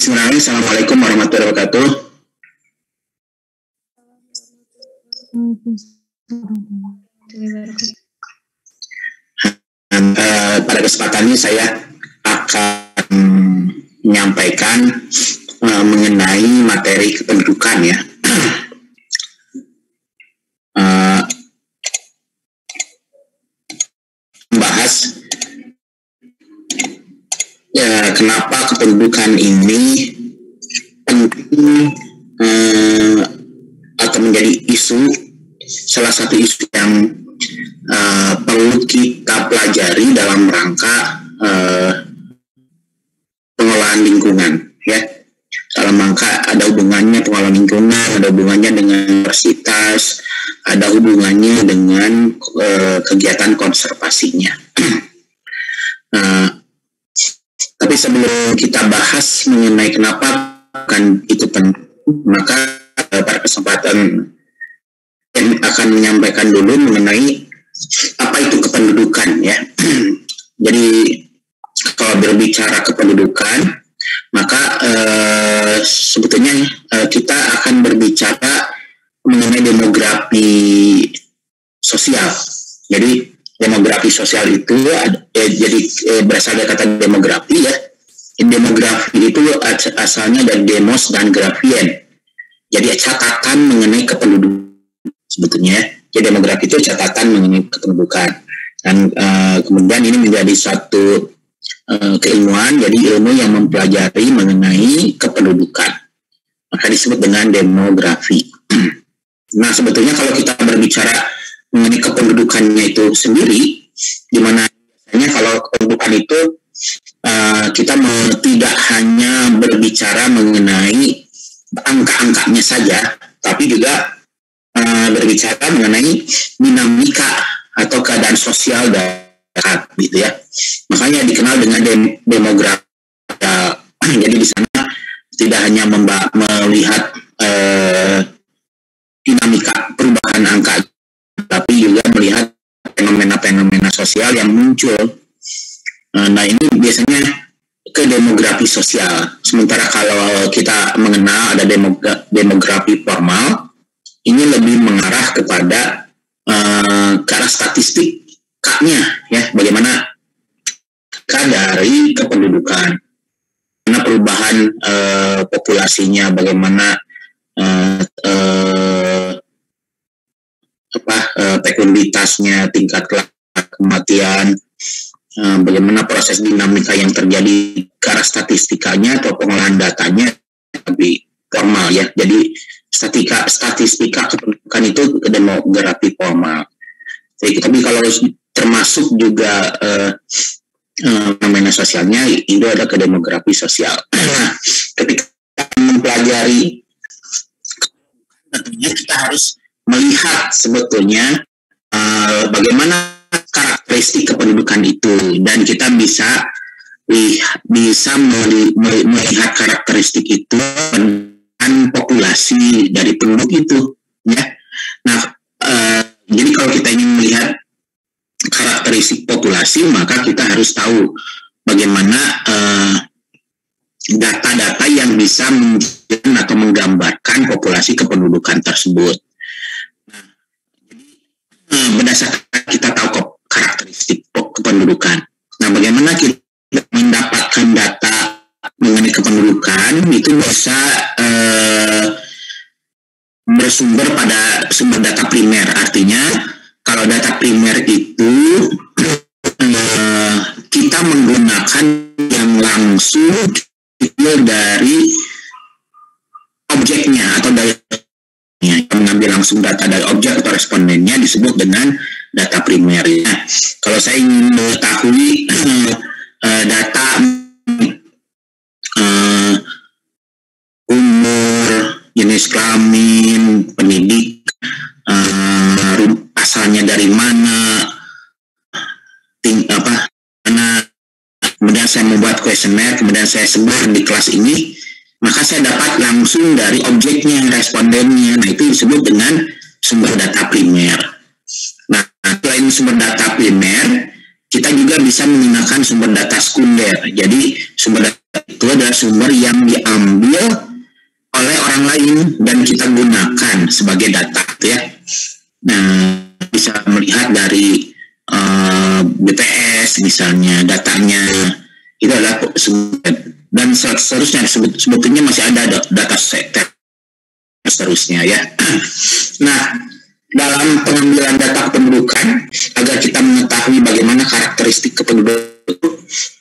Bismillahirrahmanirrahim. Assalamualaikum warahmatullahi wabarakatuh. Pada kesempatan ini saya akan menyampaikan mengenai materi kependudukan ya. Membahas kenapa kependudukan ini penting atau menjadi isu, salah satu isu yang perlu kita pelajari dalam rangka pengelolaan lingkungan ya. Dalam rangka ada hubungannya pengelolaan lingkungan, ada hubungannya dengan universitas, ada hubungannya dengan kegiatan konservasinya. Tapi sebelum kita bahas mengenai kenapa kan itu penting, maka pada kesempatan yang akan menyampaikan dulu mengenai apa itu kependudukan ya. Jadi kalau berbicara kependudukan, maka sebetulnya kita akan berbicara mengenai demografi sosial. Jadi demografi sosial itu jadi berasal dari kata demografi ya. Demografi itu asalnya dari demos dan grafien. Jadi catatan mengenai kependudukan sebetulnya. Jadi demografi itu catatan mengenai kependudukan. Dan kemudian ini menjadi suatu keilmuan, jadi ilmu yang mempelajari mengenai kependudukan. Maka disebut dengan demografi. Nah, sebetulnya kalau kita berbicara mengenai kependudukannya itu sendiri, di mana biasanya kalau kependudukan itu kita tidak hanya berbicara mengenai angka-angkanya saja, tapi juga berbicara mengenai dinamika atau keadaan sosial daerah, gitu ya. Makanya dikenal dengan demografi. Jadi di sana tidak hanya melihat dinamika perubahan angka, tapi juga melihat fenomena-fenomena sosial yang muncul. Nah, ini biasanya ke demografi sosial. Sementara kalau kita mengenal ada demografi formal, ini lebih mengarah kepada ke arah statistikanya, ya, bagaimana dari kependudukan, bagaimana perubahan populasinya, bagaimana fekulitasnya, tingkat kematian, bagaimana proses dinamika yang terjadi ke arah statistikanya atau pengolahan datanya lebih formal ya. Jadi statistika kependudukan itu ke demografi formal. Tapi kalau termasuk juga fenomena sosialnya itu ada ke demografi sosial. Ketika mempelajari, tentunya kita harus melihat sebetulnya bagaimana karakteristik kependudukan itu, dan kita bisa melihat karakteristik itu dengan populasi dari penduduk itu ya. Nah, jadi kalau kita ingin melihat karakteristik populasi, maka kita harus tahu bagaimana data-data yang bisa menunjukkan atau menggambarkan populasi kependudukan tersebut. Berdasarkan kita tahu karakteristik kependudukan. Nah, bagaimana kita mendapatkan data mengenai kependudukan itu bisa bersumber pada sumber data primer. Artinya kalau data primer itu kita menggunakan yang langsung dari objeknya atau dari mengambil langsung data dari objek atau respondennya disebut dengan data primer. Nah, kalau saya ingin mengetahui data umur, jenis kelamin, pendidik, asalnya dari mana, kemudian saya membuat kuesioner, kemudian saya sebar di kelas ini, maka saya dapat langsung dari objeknya, respondennya. Nah, itu disebut dengan sumber data primer. Nah, selain sumber data primer, kita juga bisa menggunakan sumber data sekunder. Jadi, sumber data itu adalah sumber yang diambil oleh orang lain dan kita gunakan sebagai data, ya. Nah, bisa melihat dari BPS misalnya, datanya itu adalah sumber, dan seterusnya sebetulnya masih ada data set seterusnya, ya. Nah, dalam pengambilan data kependudukan, agar kita mengetahui bagaimana karakteristik kependudukan,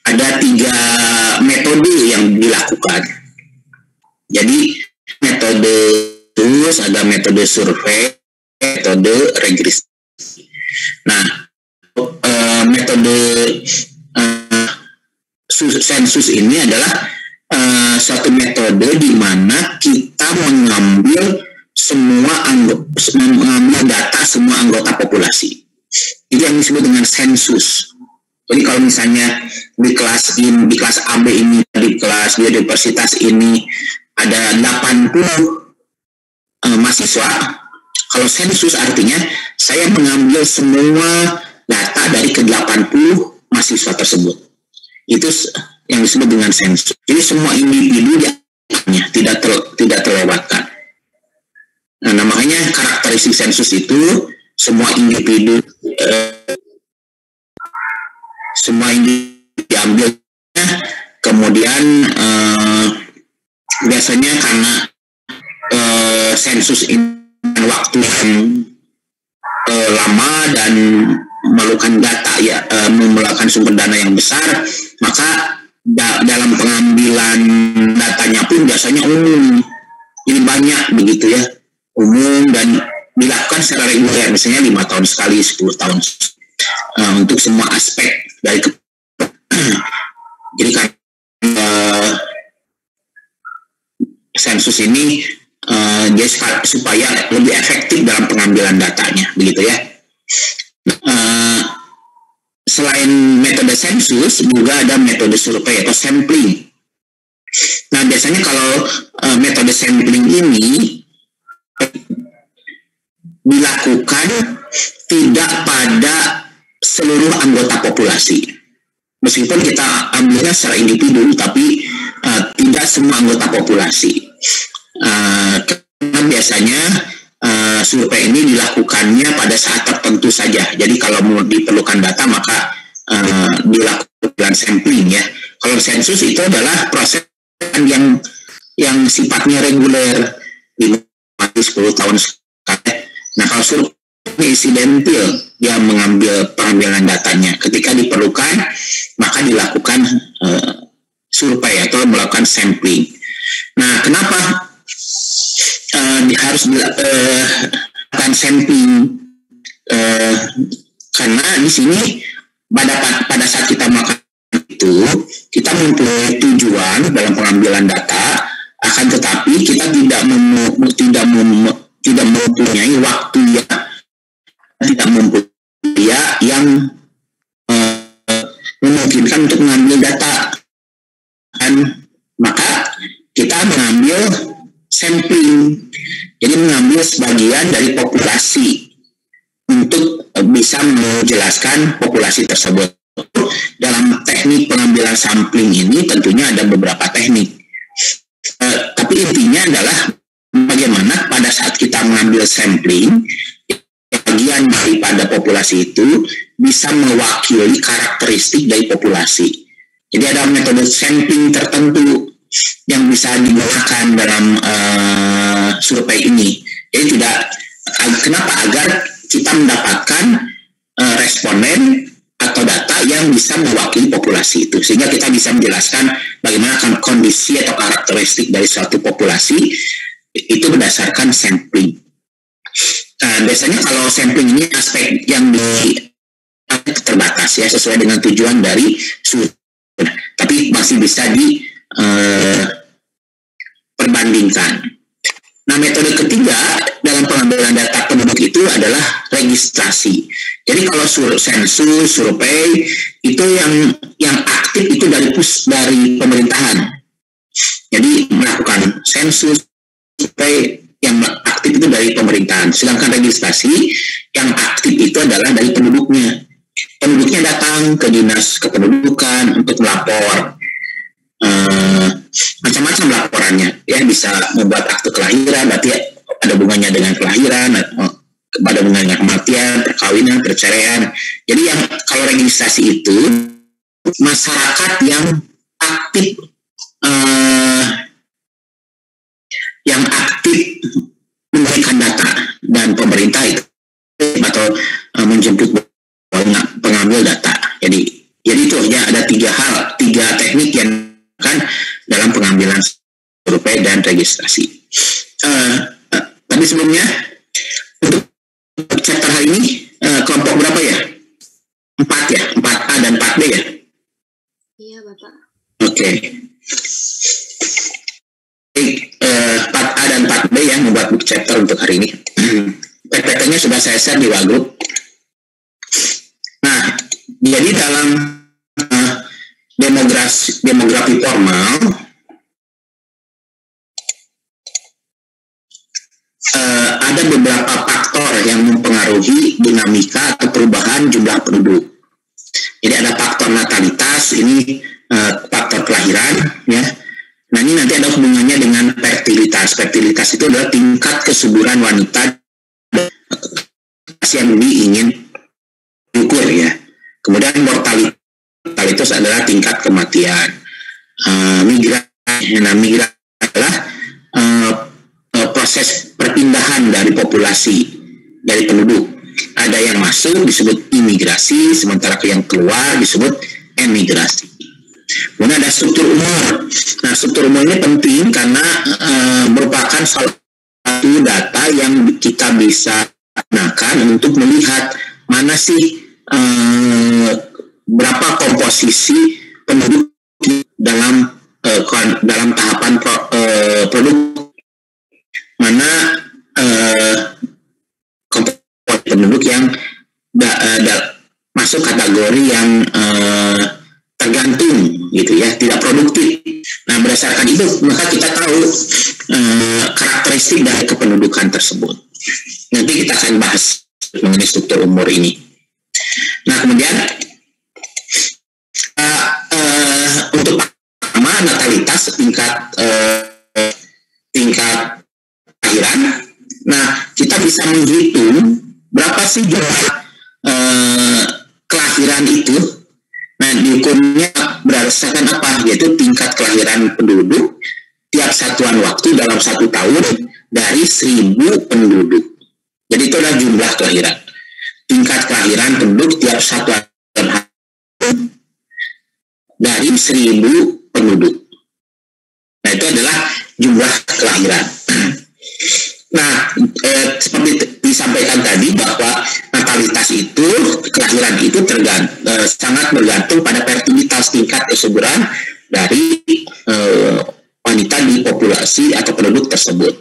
ada 3 metode yang dilakukan. Jadi metode terus ada metode survei, metode regresi. Nah, metode sensus ini adalah suatu metode di mana kita mengambil data semua anggota populasi. Itu yang disebut dengan sensus. Jadi kalau misalnya di kelas AB ini, di kelas di universitas ini ada 80 mahasiswa, kalau sensus artinya saya mengambil semua data dari ke-80 mahasiswa tersebut. Itu yang disebut dengan sensus. Jadi semua individu tidak terlewatkan. Nah, makanya karakteristik sensus itu semua individu diambil, kemudian biasanya karena sensus ini waktu yang lama dan memerlukan data, ya, memerlukan sumber dana yang besar, maka dalam pengambilan datanya pun biasanya umum, ini banyak begitu, ya, umum dan dilakukan secara reguler, misalnya 5 tahun sekali, 10 tahun untuk semua aspek dari jadi kan sensus ini dia supaya lebih efektif dalam pengambilan datanya, begitu, ya. Selain metode sensus juga ada metode survei atau sampling. Nah, biasanya kalau metode sampling ini dilakukan tidak pada seluruh anggota populasi. Meskipun kita ambilnya secara individu, tapi tidak semua anggota populasi. Karena biasanya survei ini dilakukannya pada saat tertentu saja. Jadi kalau mau diperlukan data maka dilakukan sampling, ya. Kalau sensus itu adalah proses yang sifatnya reguler, 10 tahun sekali. Nah, kalau survei insidental, dia mengambil pengambilan datanya. Ketika diperlukan, maka dilakukan survei atau melakukan sampling. Nah, kenapa harus dilakukan sampling? Karena di sini pada saat kita melakukan itu, kita mempunyai tujuan dalam pengambilan data, akan tetapi kita tidak mempunyai waktu yang memungkinkan untuk mengambil data, kan? Maka kita mengambil sampling, jadi mengambil sebagian dari populasi untuk bisa menjelaskan populasi tersebut. Dalam teknik pengambilan sampling ini tentunya ada beberapa teknik, tapi intinya adalah bagaimana pada saat kita mengambil sampling, bagian daripada populasi itu bisa mewakili karakteristik dari populasi. Jadi ada metode sampling tertentu yang bisa digunakan dalam survei ini. Jadi kenapa? Agar kita mendapatkan responden atau data yang bisa mewakili populasi itu, sehingga kita bisa menjelaskan bagaimana kondisi atau karakteristik dari suatu populasi itu berdasarkan sampling. Nah, biasanya kalau sampling ini aspek yang terbatas, ya, sesuai dengan tujuan dari survei, tapi masih bisa diperbandingkan. Nah, metode ketiga dalam pengambilan data penduduk itu adalah registrasi. Jadi kalau sensus, survei itu yang aktif itu dari pemerintahan. Jadi melakukan sensus, survei yang aktif itu dari pemerintahan. Sedangkan registrasi yang aktif itu adalah dari penduduknya. Penduduknya datang ke dinas kependudukan untuk melapor. macam-macam laporannya, ya bisa membuat akte kelahiran, berarti ada hubungannya dengan kelahiran, ada hubungannya dengan kematian, perkawinan, perceraian. Jadi yang kalau registrasi itu masyarakat yang aktif memberikan data, dan pemerintah itu atau menjemput pengambil data. Jadi itu ya ada tiga teknik yang kan dalam pengambilan survei dan registrasi. Tapi sebelumnya untuk chapter hari ini kelompok berapa ya? 4 ya, 4A dan 4B ya? Iya Bapak. Oke. 4A dan 4B ya membuat buku chapter untuk hari ini. PPT-nya sudah saya share di Wagroup. Nah, jadi dalam demografi formal ada beberapa faktor yang mempengaruhi dinamika atau perubahan jumlah penduduk. Jadi ada faktor natalitas, ini faktor kelahiran, ya. Nah ini nanti ada hubungannya dengan fertilitas. Fertilitas itu adalah tingkat kesuburan wanita yang ingin diukur, ya. Kemudian mortalitas adalah tingkat kematian. Migrasi adalah proses perpindahan dari populasi, dari penduduk. Ada yang masuk disebut imigrasi, sementara yang keluar disebut emigrasi. Kemudian ada struktur umur. Nah, struktur umur ini penting karena merupakan salah satu data yang kita bisa gunakan untuk melihat mana sih berapa komposisi penduduk dalam tahapan produk, mana komposisi penduduk yang masuk kategori yang tergantung gitu ya, tidak produktif. Nah, berdasarkan itu maka kita tahu karakteristik dari kependudukan tersebut. Nanti kita akan bahas mengenai struktur umur ini. Nah, kemudian untuk pertama natalitas, tingkat kelahiran. Nah, kita bisa menghitung berapa sih jumlah kelahiran itu. Nah, diukurnya berdasarkan apa? Yaitu tingkat kelahiran penduduk tiap satuan waktu dalam 1 tahun dari 1.000 penduduk. Jadi itu adalah jumlah kelahiran. Tingkat kelahiran penduduk tiap satuan dari 1.000 penduduk. Nah, itu adalah jumlah kelahiran. Nah, seperti disampaikan tadi bahwa natalitas itu, kelahiran itu sangat bergantung pada fertilitas, tingkat kesuburan dari wanita di populasi atau penduduk tersebut.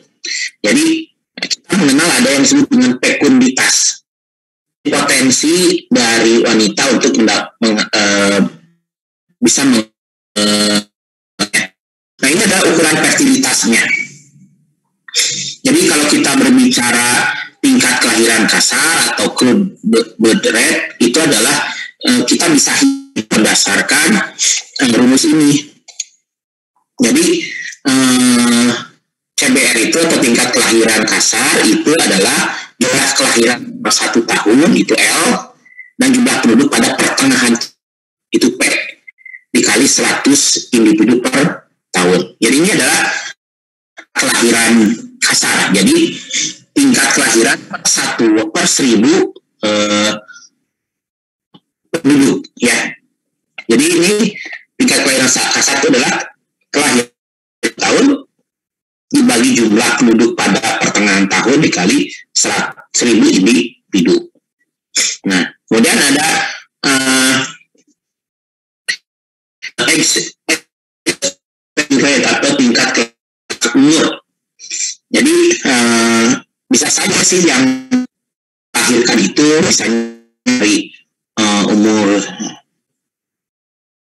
Jadi kita mengenal ada yang disebut dengan fekunditas, potensi dari wanita untuk bisa nah ini adalah ukuran fertilitasnya. Jadi kalau kita berbicara tingkat kelahiran kasar atau crude birth rate, itu adalah kita bisa berdasarkan rumus ini. Jadi CBR itu atau tingkat kelahiran kasar itu adalah jumlah kelahiran per 1 tahun itu L, dan jumlah penduduk pada pertengahan itu P, dikali 100 individu per tahun. Jadi ini adalah kelahiran kasar. Jadi tingkat kelahiran per 1/1000 penduduk, ya. Jadi ini tingkat kelahiran kasar itu adalah kelahiran tahun dibagi jumlah penduduk pada pertengahan tahun dikali 1.000 individu. Nah, kemudian ada atau tingkat umur. Jadi bisa saja sih yang lahirkan itu misalnya dari umur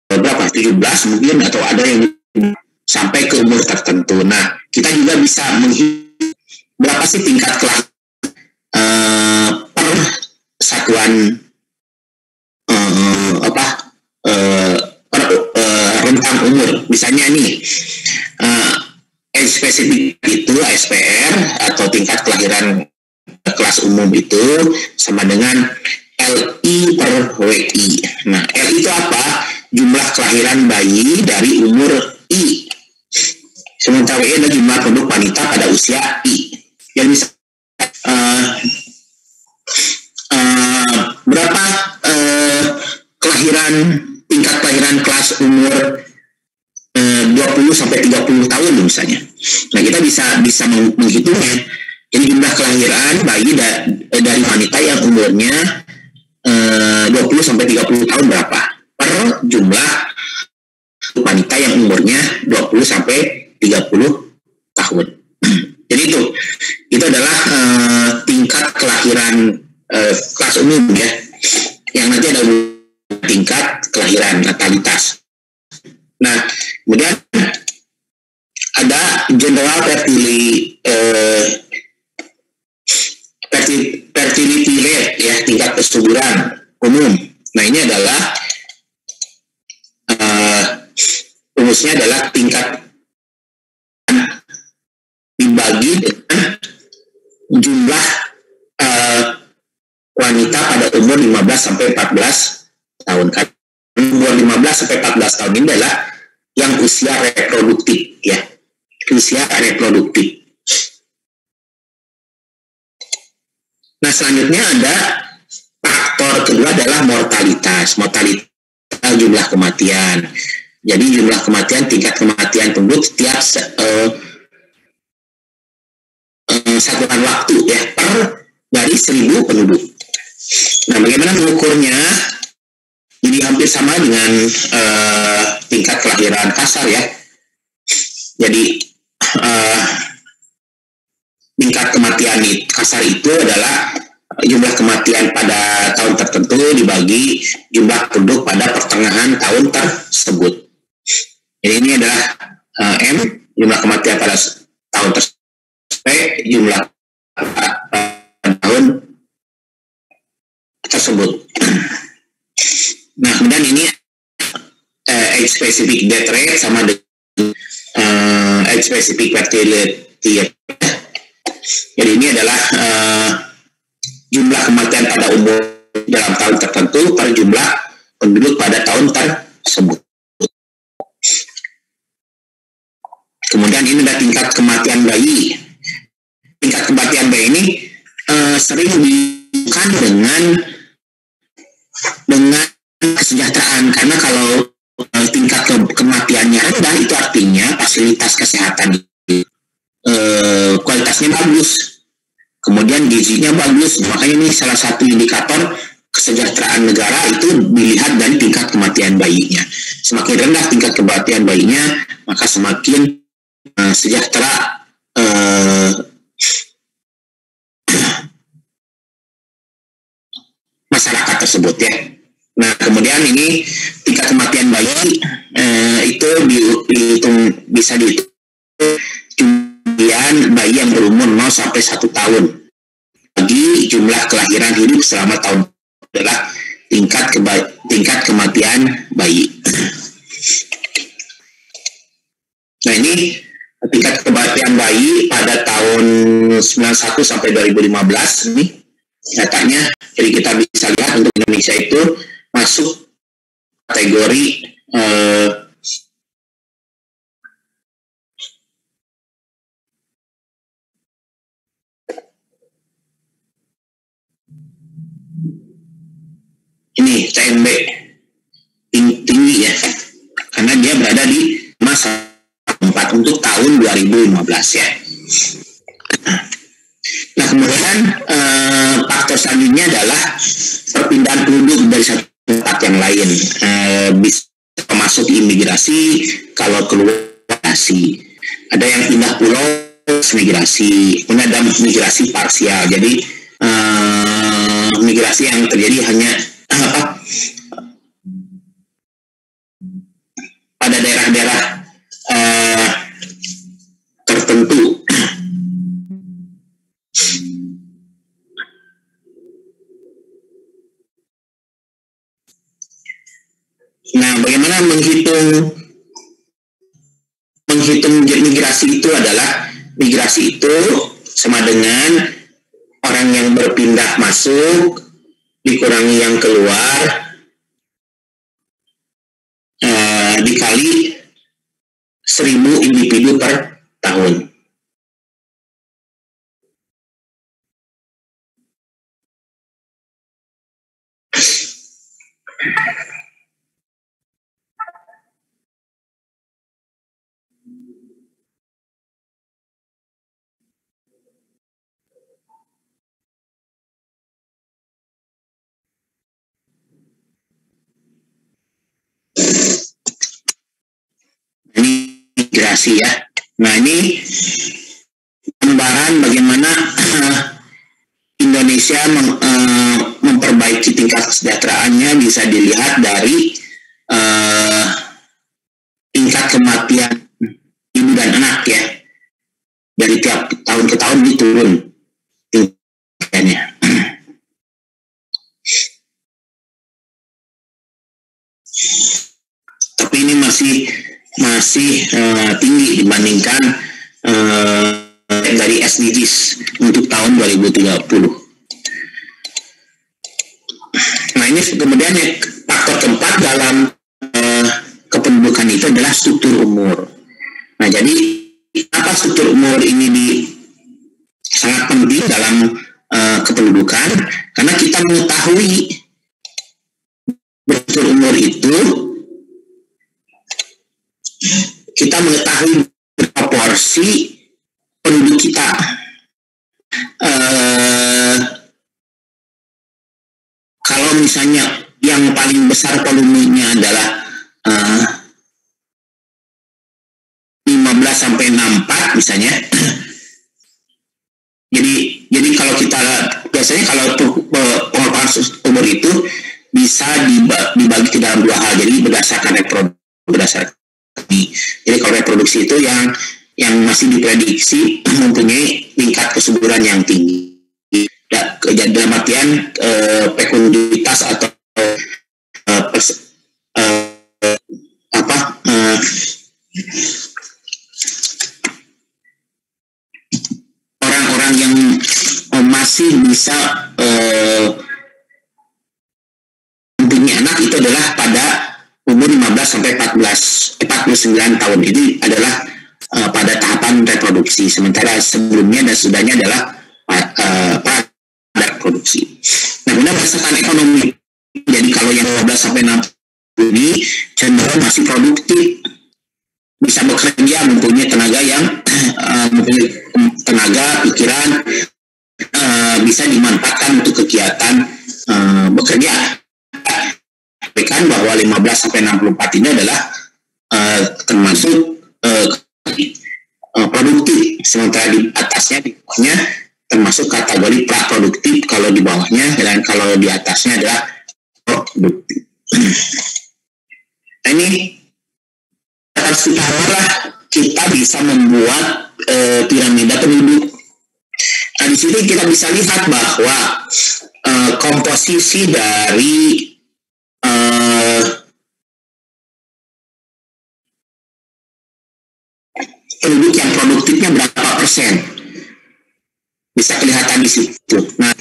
berapa, 17 mungkin, atau ada yang sampai ke umur tertentu. Nah, kita juga bisa menghitung berapa sih tingkat kelahiran per satuan rentang umur. Misalnya nih, age spesifik itu ASPR atau tingkat kelahiran kelas umum itu sama dengan LI per WI. Nah, LI itu apa? Jumlah kelahiran bayi dari umur I. Sementara WI adalah jumlah penduduk wanita pada usia I. Yang bisa berapa tingkat kelahiran kelas umur 20 sampai 30 tahun misalnya. Nah, kita bisa menghitungnya. Jadi jumlah kelahiran bayi dari wanita yang umurnya 20 sampai 30 tahun berapa? Per jumlah wanita yang umurnya 20 sampai 30 tahun. Jadi itu adalah tingkat kelahiran kelas umum ya. Yang nanti ada tingkat kelahiran natalitas. Nah, kemudian ada general fertility rate ya, tingkat kesuburan umum. Nah, ini adalah rumusnya adalah tingkat dibagi dengan jumlah wanita pada umur 15 sampai 14 tahun. Kan umur 15 sampai 14 tahun ini adalah yang usia reproduktif ya. Usia reproduktif. Nah, selanjutnya ada faktor kedua adalah mortalitas. Mortalitas jumlah kematian. Jadi jumlah kematian, tingkat kematian penduduk setiap satuan waktu ya per dari 1000 penduduk. Nah, bagaimana mengukurnya? Jadi hampir sama dengan tingkat kelahiran kasar ya. Jadi tingkat kematian kasar itu adalah jumlah kematian pada tahun tertentu dibagi jumlah penduduk pada pertengahan tahun tersebut. Jadi ini adalah M, jumlah kematian pada tahun tersebut, P, jumlah tahun tersebut. Nah, kemudian ini age specific death rate sama dengan age specific fertility. Jadi ini adalah jumlah kematian pada umur dalam tahun tertentu per jumlah penduduk pada tahun tersebut. Kemudian ini ada tingkat kematian bayi. Tingkat kematian bayi ini sering dihubungkan dengan kesejahteraan, karena kalau tingkat kematiannya rendah itu artinya fasilitas kesehatan kualitasnya bagus, kemudian gizinya bagus. Makanya ini salah satu indikator kesejahteraan negara itu dilihat dari tingkat kematian bayinya. Semakin rendah tingkat kematian bayinya, maka semakin sejahtera masyarakat tersebut ya. Nah, kemudian ini tingkat kematian bayi itu bisa dihitung jumlah bayi yang berumur 0 sampai 1 tahun bagi jumlah kelahiran hidup selama tahun adalah tingkat kematian bayi. Nah, ini tingkat kematian bayi pada tahun 91 sampai 2015 ini datanya. Jadi kita bisa lihat untuk Indonesia itu masuk kategori ini CMB tinggi ya, karena dia berada di masa 4 untuk tahun 2015 ya. Nah, kemudian faktor selanjutnya adalah perpindahan penduduk dari satu tempat yang lain, bisa masuk imigrasi, kalau keluar migrasi. Ada yang pindah pulau migrasi, kemudian ada migrasi parsial. Jadi migrasi yang terjadi hanya pada daerah-daerah tertentu. Nah, bagaimana menghitung migrasi itu sama dengan orang yang berpindah masuk dikurangi yang keluar dikali 1000 individu per tahun. Migrasi ya. Nah ini gambaran bagaimana Indonesia memperbaiki tingkat kesejahteraannya bisa dilihat dari tingkat kematian ibu dan anak ya. Dari tiap tahun ke tahun ini turun tingkatnya. Tapi ini masih tinggi dibandingkan dari SDGs untuk tahun 2030. Nah ini kemudian faktor keempat dalam kependudukan itu adalah struktur umur. Nah jadi apa struktur umur ini sangat penting dalam kependudukan karena kita mengetahui struktur umur itu kita mengetahui proporsi penduduk kita. Kalau misalnya yang paling besar volumenya adalah 15 sampai 64 misalnya. Jadi kalau kita biasanya kalau pengurangan umur itu bisa dibagi ke dalam dua hal. Jadi berdasarkan jadi kalau reproduksi itu yang masih diprediksi mempunyai tingkat kesuburan yang tinggi. Dalam artian fekunditas atau orang-orang yang masih bisa mempunyai anak itu adalah pada umur 15 sampai 49 tahun. Ini adalah pada tahapan reproduksi. Sementara sebelumnya dan sudahnya adalah pada reproduksi. Nah, kemudian berdasarkan ekonomi. Jadi kalau yang 15 sampai 60 ini cenderung masih produktif, bisa bekerja, mempunyai tenaga mempunyai tenaga, pikiran, bisa dimanfaatkan untuk kegiatan bekerja. Sampaikan bahwa 15 sampai 64 ini adalah termasuk produktif, sementara di atasnya di bawahnya termasuk kategori prakroduktif kalau di bawahnya, dan kalau di atasnya adalah produktif. Nah, ini setelah kita bisa membuat piramida penduduk. Nah, di sini kita bisa lihat bahwa komposisi dari penduduk yang produktifnya berapa persen bisa kelihatan di situ. Nah,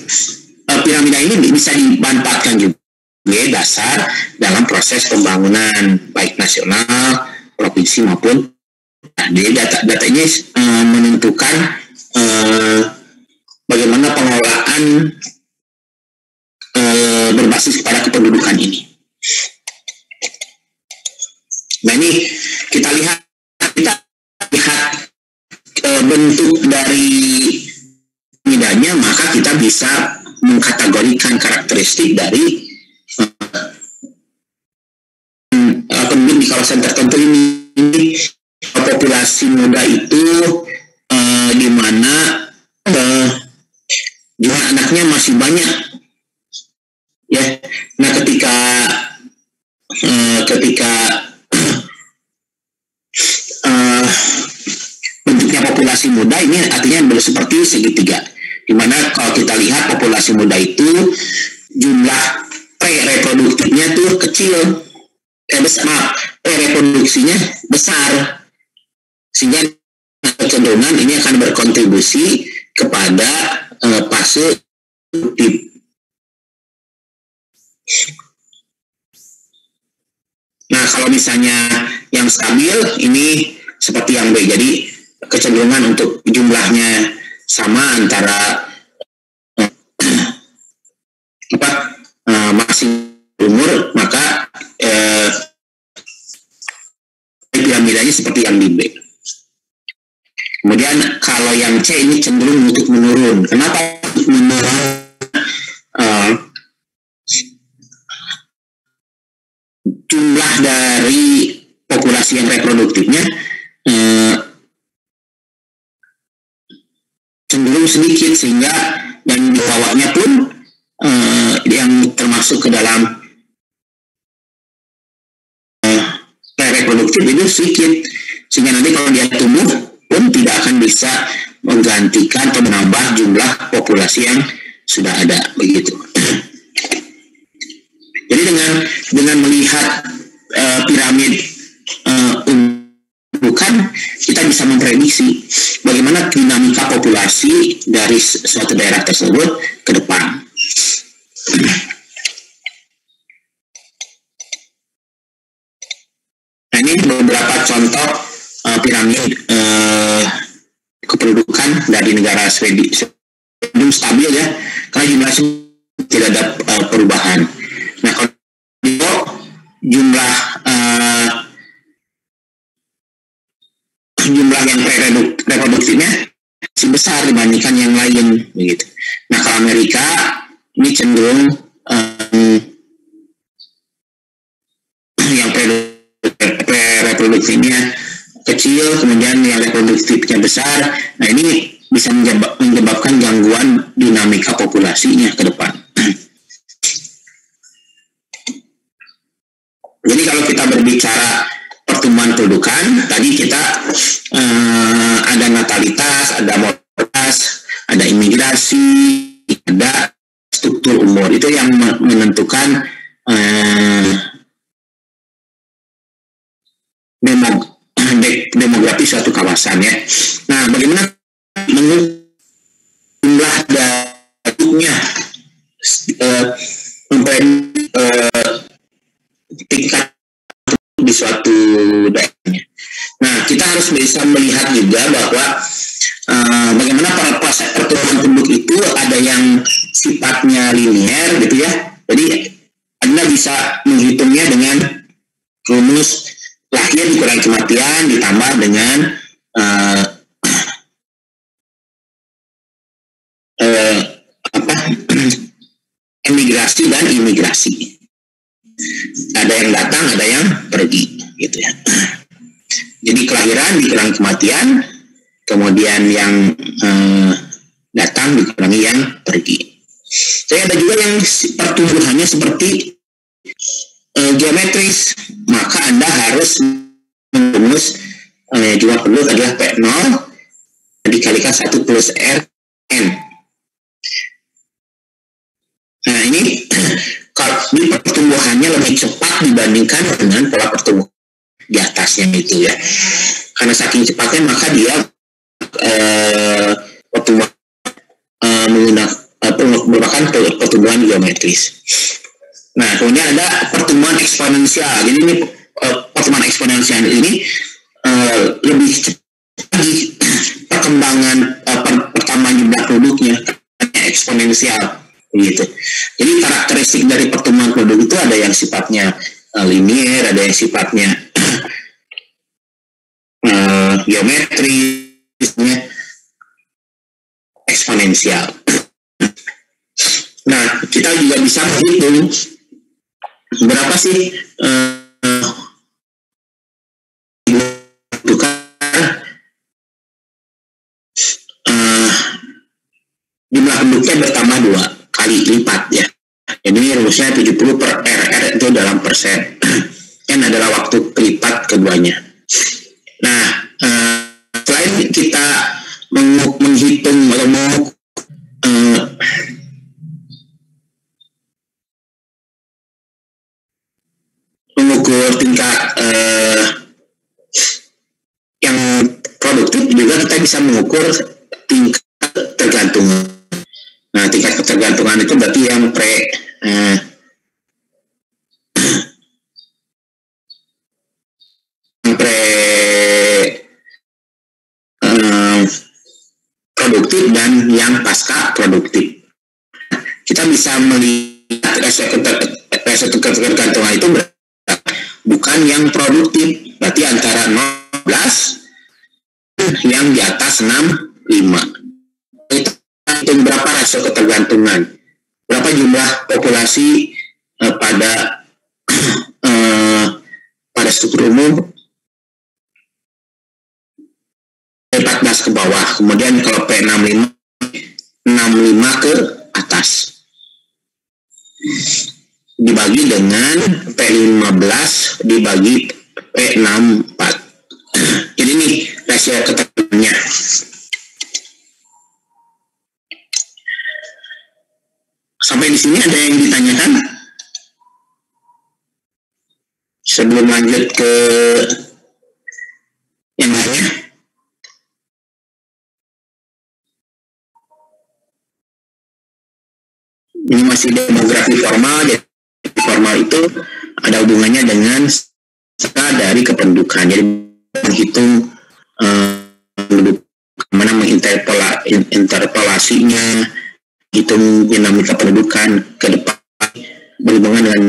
piramida ini bisa dimanfaatkan juga dasar dalam proses pembangunan baik nasional, provinsi maupun jadi data ini menentukan bagaimana pengelolaan berbasis pada kependudukan ini. Nah, ini kita lihat bentuk dari piramidanya, maka kita bisa mengkategorikan karakteristik dari penduduk di kawasan tertentu ini. Populasi muda itu di mana jumlah anaknya masih banyak ya. Nah, ketika bentuknya populasi muda ini artinya seperti segitiga, di mana kalau kita lihat populasi muda itu jumlah reproduktifnya tuh kecil, reproduksinya besar, sehingga kecenderungan ini akan berkontribusi kepada fase produktif. Nah, kalau misalnya yang stabil ini seperti yang B, jadi kecenderungan untuk jumlahnya sama antara masing umur, maka piramidanya seperti yang di B. Kemudian kalau yang C ini cenderung untuk menurun. Kenapa menurun? Jumlah dari populasi yang reproduktifnya cenderung sedikit, sehingga yang dibawanya pun yang termasuk ke dalam reproduktif itu sedikit, sehingga nanti kalau dia tumbuh pun tidak akan bisa menggantikan atau menambah jumlah populasi yang sudah ada, begitu. Jadi dengan melihat piramid bukan, kita bisa memprediksi bagaimana dinamika populasi dari suatu daerah tersebut ke depan. Nah, ini beberapa contoh piramid kependudukan dari negara Swedia. Belum stabil ya, karena jumlahnya tidak ada perubahan. Nah, kalau jumlah yang reproduktifnya masih besar dibandingkan yang lain, begitu. Nah, kalau Amerika ini cenderung yang reproduktifnya kecil, kemudian yang reproduktifnya besar. Nah, ini bisa menyebabkan gangguan dinamika populasinya ke depan. Jadi kalau kita berbicara pertumbuhan pendudukan, tadi kita ada natalitas, ada mortalitas, ada imigrasi, ada struktur umur. Itu yang menentukan demografi suatu kawasan ya. Nah, bagaimana jumlah penduduknya tingkat di suatu daerahnya. Nah, kita harus bisa melihat juga bahwa bagaimana proses pertumbuhan penduduk itu ada yang sifatnya linear gitu ya. Jadi Anda bisa menghitungnya dengan rumus lahir dikurangi kematian ditambah dengan emigrasi dan imigrasi. Ada yang datang, ada yang pergi, gitu ya. Jadi kelahiran dikurangi kematian, kemudian yang datang dikurangi yang pergi. Jadi ada juga yang pertumbuhannya seperti geometris, maka Anda harus merumus jumlah penduduk adalah P0 dikalikan 1 plus RN. Nah, ini kalau ini pertumbuhannya lebih cepat dibandingkan dengan pola pertumbuhan di atasnya itu ya. Karena saking cepatnya maka dia pertumbuhan merupakan pertumbuhan geometris. Nah, kemudian ada pertumbuhan eksponensial. Jadi ini pertumbuhan eksponensial ini lebih cepat lagi perkembangan pertambahan jumlah penduduknya eksponensial begitu. Jadi karakteristik dari pertumbuhan penduduk itu ada yang sifatnya linear, ada yang sifatnya geometris, eksponensial. Nah, kita juga bisa menghitung berapa sih jumlah penduduknya bertambah 2 kali lipat ya. Jadi rumusnya 70 per RR itu dalam persen. Kan adalah waktu kelipat keduanya. Nah, selain kita menghitung atau mengukur tingkat yang produktif, juga kita bisa mengukur tingkat ketergantungan. Nah, tingkat ketergantungan itu berarti yang produktif dan yang pasca produktif. Kita bisa melihat resiko ketergantungan itu bukan yang produktif, berarti antara 0-11 yang di atas 65. Itu berapa rasio ketergantungan, berapa jumlah populasi pada struktur umum 14 ke bawah, kemudian kalau P65 65 ke atas dibagi dengan P15 dibagi P64. Jadi ini rasio ketergantungannya. Sampai di sini ada yang ditanyakan? Sebelum lanjut ke yang lainnya. Ini masih demografi formal. Demografi formal itu ada hubungannya dengan skala dari kependudukan. Jadi menghitung mana menginterpolasinya, hitung dinamika pendudukan ke depan berhubungan dengan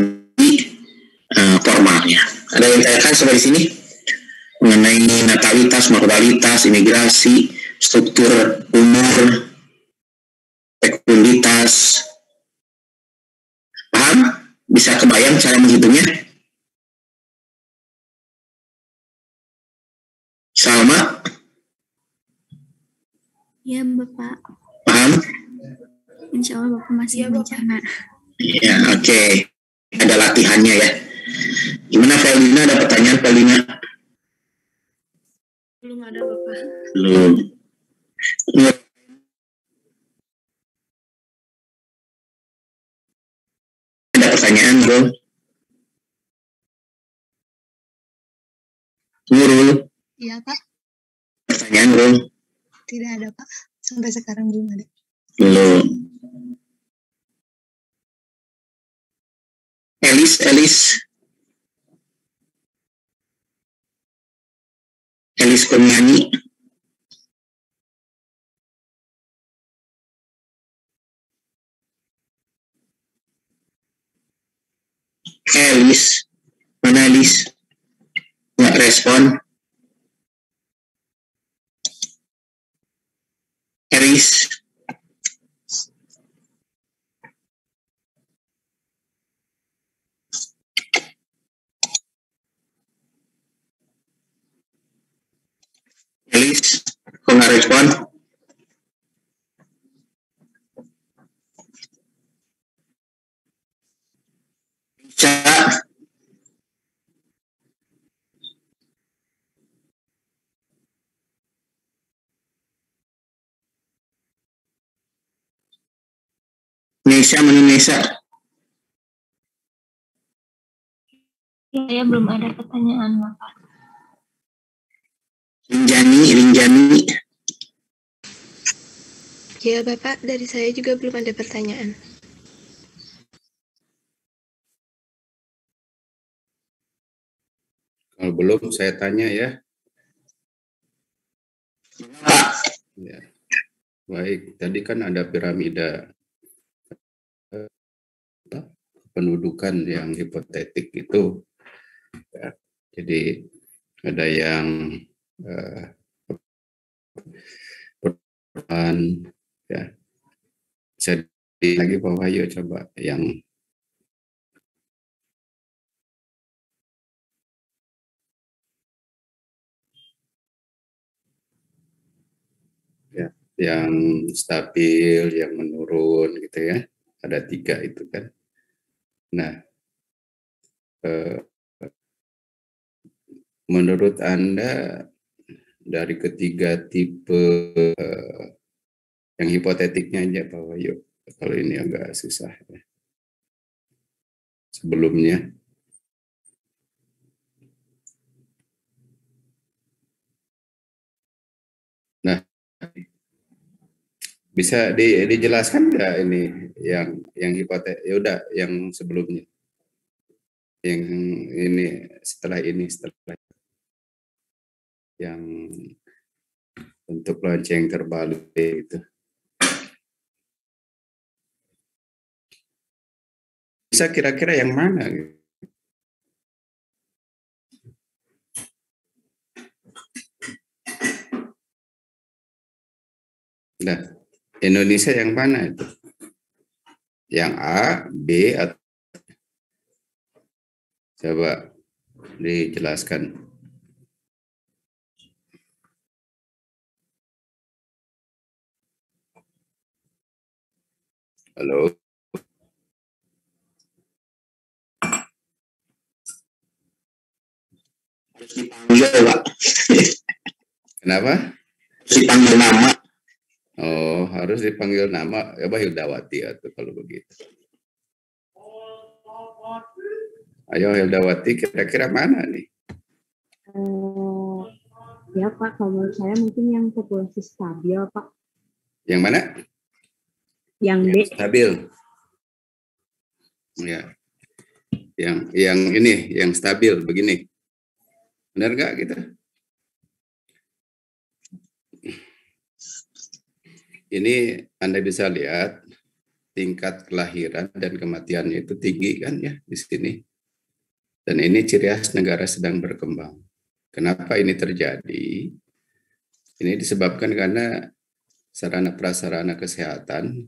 formalnya. Ada yang ditanyakan sampai di sini mengenai natalitas, mortalitas, imigrasi, struktur umur, fekunditas. Paham? Bisa kebayang cara menghitungnya? Salma? Ya, Bapak. Paham? Insya Allah Bapak masih rencana. Ya, oke. Ada latihannya ya. Gimana Felina? Ada pertanyaan Felina? Belum ada Bapak. Belum. Ada pertanyaan, Bro? Nurul? Iya, Pak. Pertanyaan, Bro? Tidak ada, Pak. Sampai sekarang belum ada. Belum. Elis Kurniani. Elis, mana Elis? Nggak respon. Elis. Elis, kok nggak respon? Bisa. Nesa, mana Nesa? Saya belum ada pertanyaan, Bapak. Rinjani. Ya, Bapak. Dari saya juga belum ada pertanyaan. Kalau belum saya tanya ya. Pak. Ya. Baik, tadi kan ada piramida pendudukan yang hipotetik itu. Ya, jadi ada yang ya. Bisa lagi Pak Wahyu coba yang ya, yang stabil, yang menurun gitu ya. Ada 3 itu kan. Nah, menurut Anda dari ketiga tipe yang hipotetiknya aja Pak Wahyu, kalau ini agak susah ya. Sebelumnya. Nah, Bisa dijelaskan nggak ini yang hipotesis? Ya udah, yang sebelumnya, yang ini setelah yang untuk lonceng terbalik itu. Bisa kira-kira yang mana? Nah, Indonesia yang mana itu? Yang A, B, atau coba dijelaskan. Halo. Dipanggil, Pak. Kenapa? Dipanggil nama. Oh, harus dipanggil nama. Ya, Hildawati atau kalau begitu. Ayo Hildawati, kira-kira mana nih? Ya Pak, kalau menurut saya mungkin yang populasi stabil Pak. Yang mana? Yang D. Stabil. Ya. Yang ini, yang stabil begini. Benar nggak gitu? Ini Anda bisa lihat tingkat kelahiran dan kematiannya itu tinggi kan ya di sini. Dan ini ciri khas negara sedang berkembang. Kenapa ini terjadi? Ini disebabkan karena sarana prasarana kesehatan,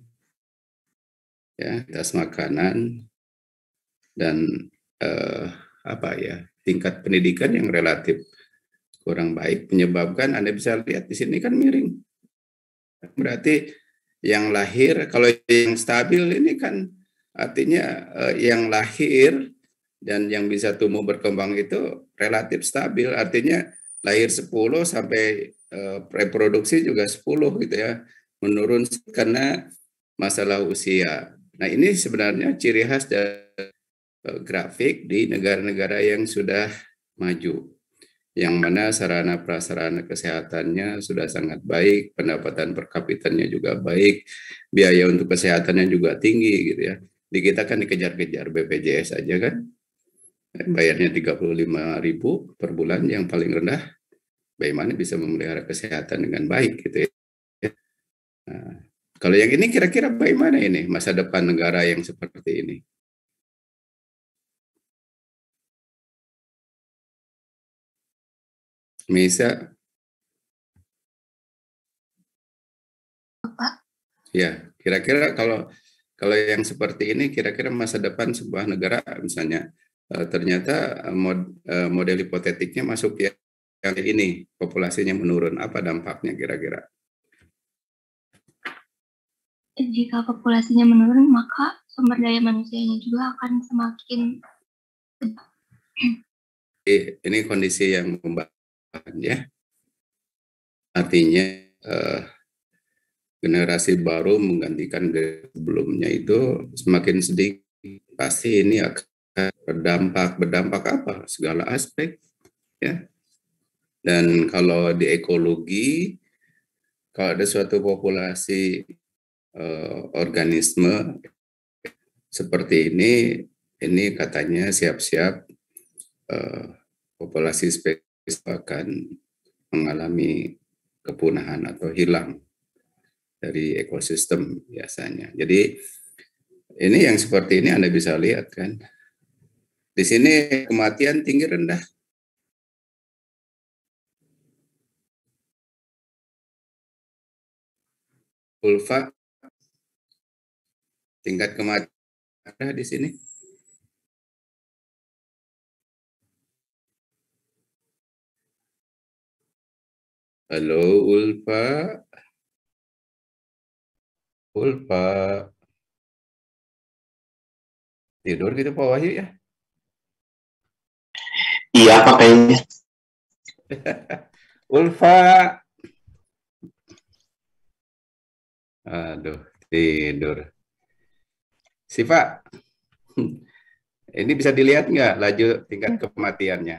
ya, tas makanan, dan tingkat pendidikan yang relatif kurang baik menyebabkan Anda bisa lihat di sini kan miring. Berarti yang lahir, kalau yang stabil ini kan artinya yang lahir dan yang bisa tumbuh berkembang itu relatif stabil. Artinya lahir 10 sampai reproduksi juga 10 gitu ya. Menurun karena masalah usia. Nah, ini sebenarnya ciri khas dari grafik di negara-negara yang sudah maju, yang mana sarana prasarana kesehatannya sudah sangat baik, pendapatan per kapitanya juga baik, biaya untuk kesehatannya juga tinggi gitu ya. Di kita kan dikejar-kejar BPJS aja kan, bayarnya 35.000 per bulan yang paling rendah. Bagaimana bisa memelihara kesehatan dengan baik gitu ya. Nah, kalau yang ini kira-kira bagaimana ini masa depan negara yang seperti ini? Bisa? Pak. Ya, kira-kira kalau yang seperti ini, kira-kira masa depan sebuah negara, misalnya ternyata model hipotetiknya masuk yang ini, populasinya menurun, apa dampaknya kira-kira? Jika populasinya menurun, maka sumber daya manusianya juga akan semakin. Ini kondisi yang membahayakan ya. Artinya generasi baru menggantikan sebelumnya itu semakin sedikit. Pasti ini akan berdampak apa? Segala aspek ya. Dan kalau di ekologi, kalau ada suatu populasi organisme seperti ini katanya siap-siap populasi spesies akan mengalami kepunahan atau hilang dari ekosistem biasanya. Jadi ini yang seperti ini Anda bisa lihat kan. Di sini kematian tinggi rendah. Ulfa, tingkat kematian ada di sini. Halo Ulfa. Ulfa. Tidur gitu Pak Wahyu ya? Iya, Pak, kayaknya. Ulfa. Aduh, tidur. Siva, ini bisa dilihat nggak laju tingkat kematiannya?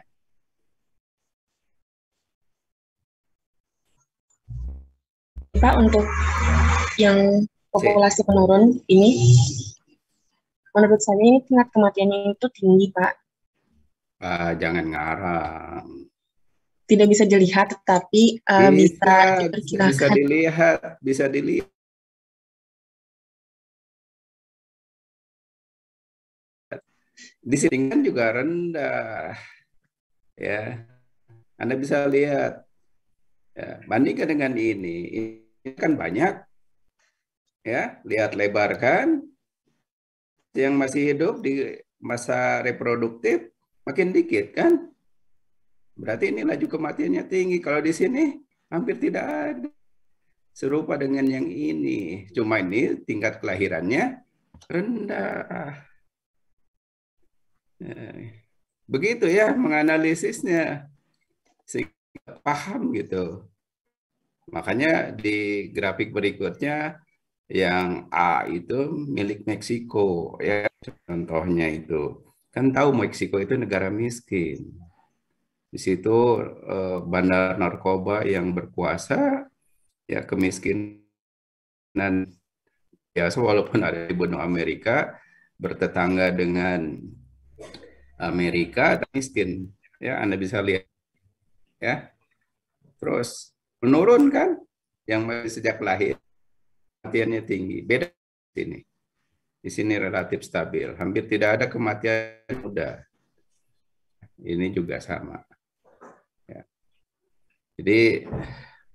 Kita untuk yang populasi menurun ini, menurut saya ini tingkat kematiannya itu tinggi, Pak. Jangan ngarang. Tidak bisa dilihat, tetapi bisa diperkirakan. Bisa dilihat. Di sini kan juga rendah, ya. Anda bisa lihat, ya, bandingkan dengan ini kan banyak, ya. Lihat lebar kan, yang masih hidup di masa reproduktif makin dikit kan, berarti ini laju kematiannya tinggi. Kalau di sini hampir tidak ada, serupa dengan yang ini, cuma ini tingkat kelahirannya rendah. Begitu ya menganalisisnya, sehingga paham gitu. Makanya di grafik berikutnya yang A itu milik Meksiko, ya contohnya itu. Kan tahu Meksiko itu negara miskin. Di situ bandar narkoba yang berkuasa, ya kemiskinan biasa walaupun ada di benua Amerika, bertetangga dengan Amerika miskin, ya Anda bisa lihat, ya. Terus menurun kan, yang masih sejak lahir kematiannya tinggi. Beda di sini relatif stabil, hampir tidak ada kematian muda. Ini juga sama. Ya. Jadi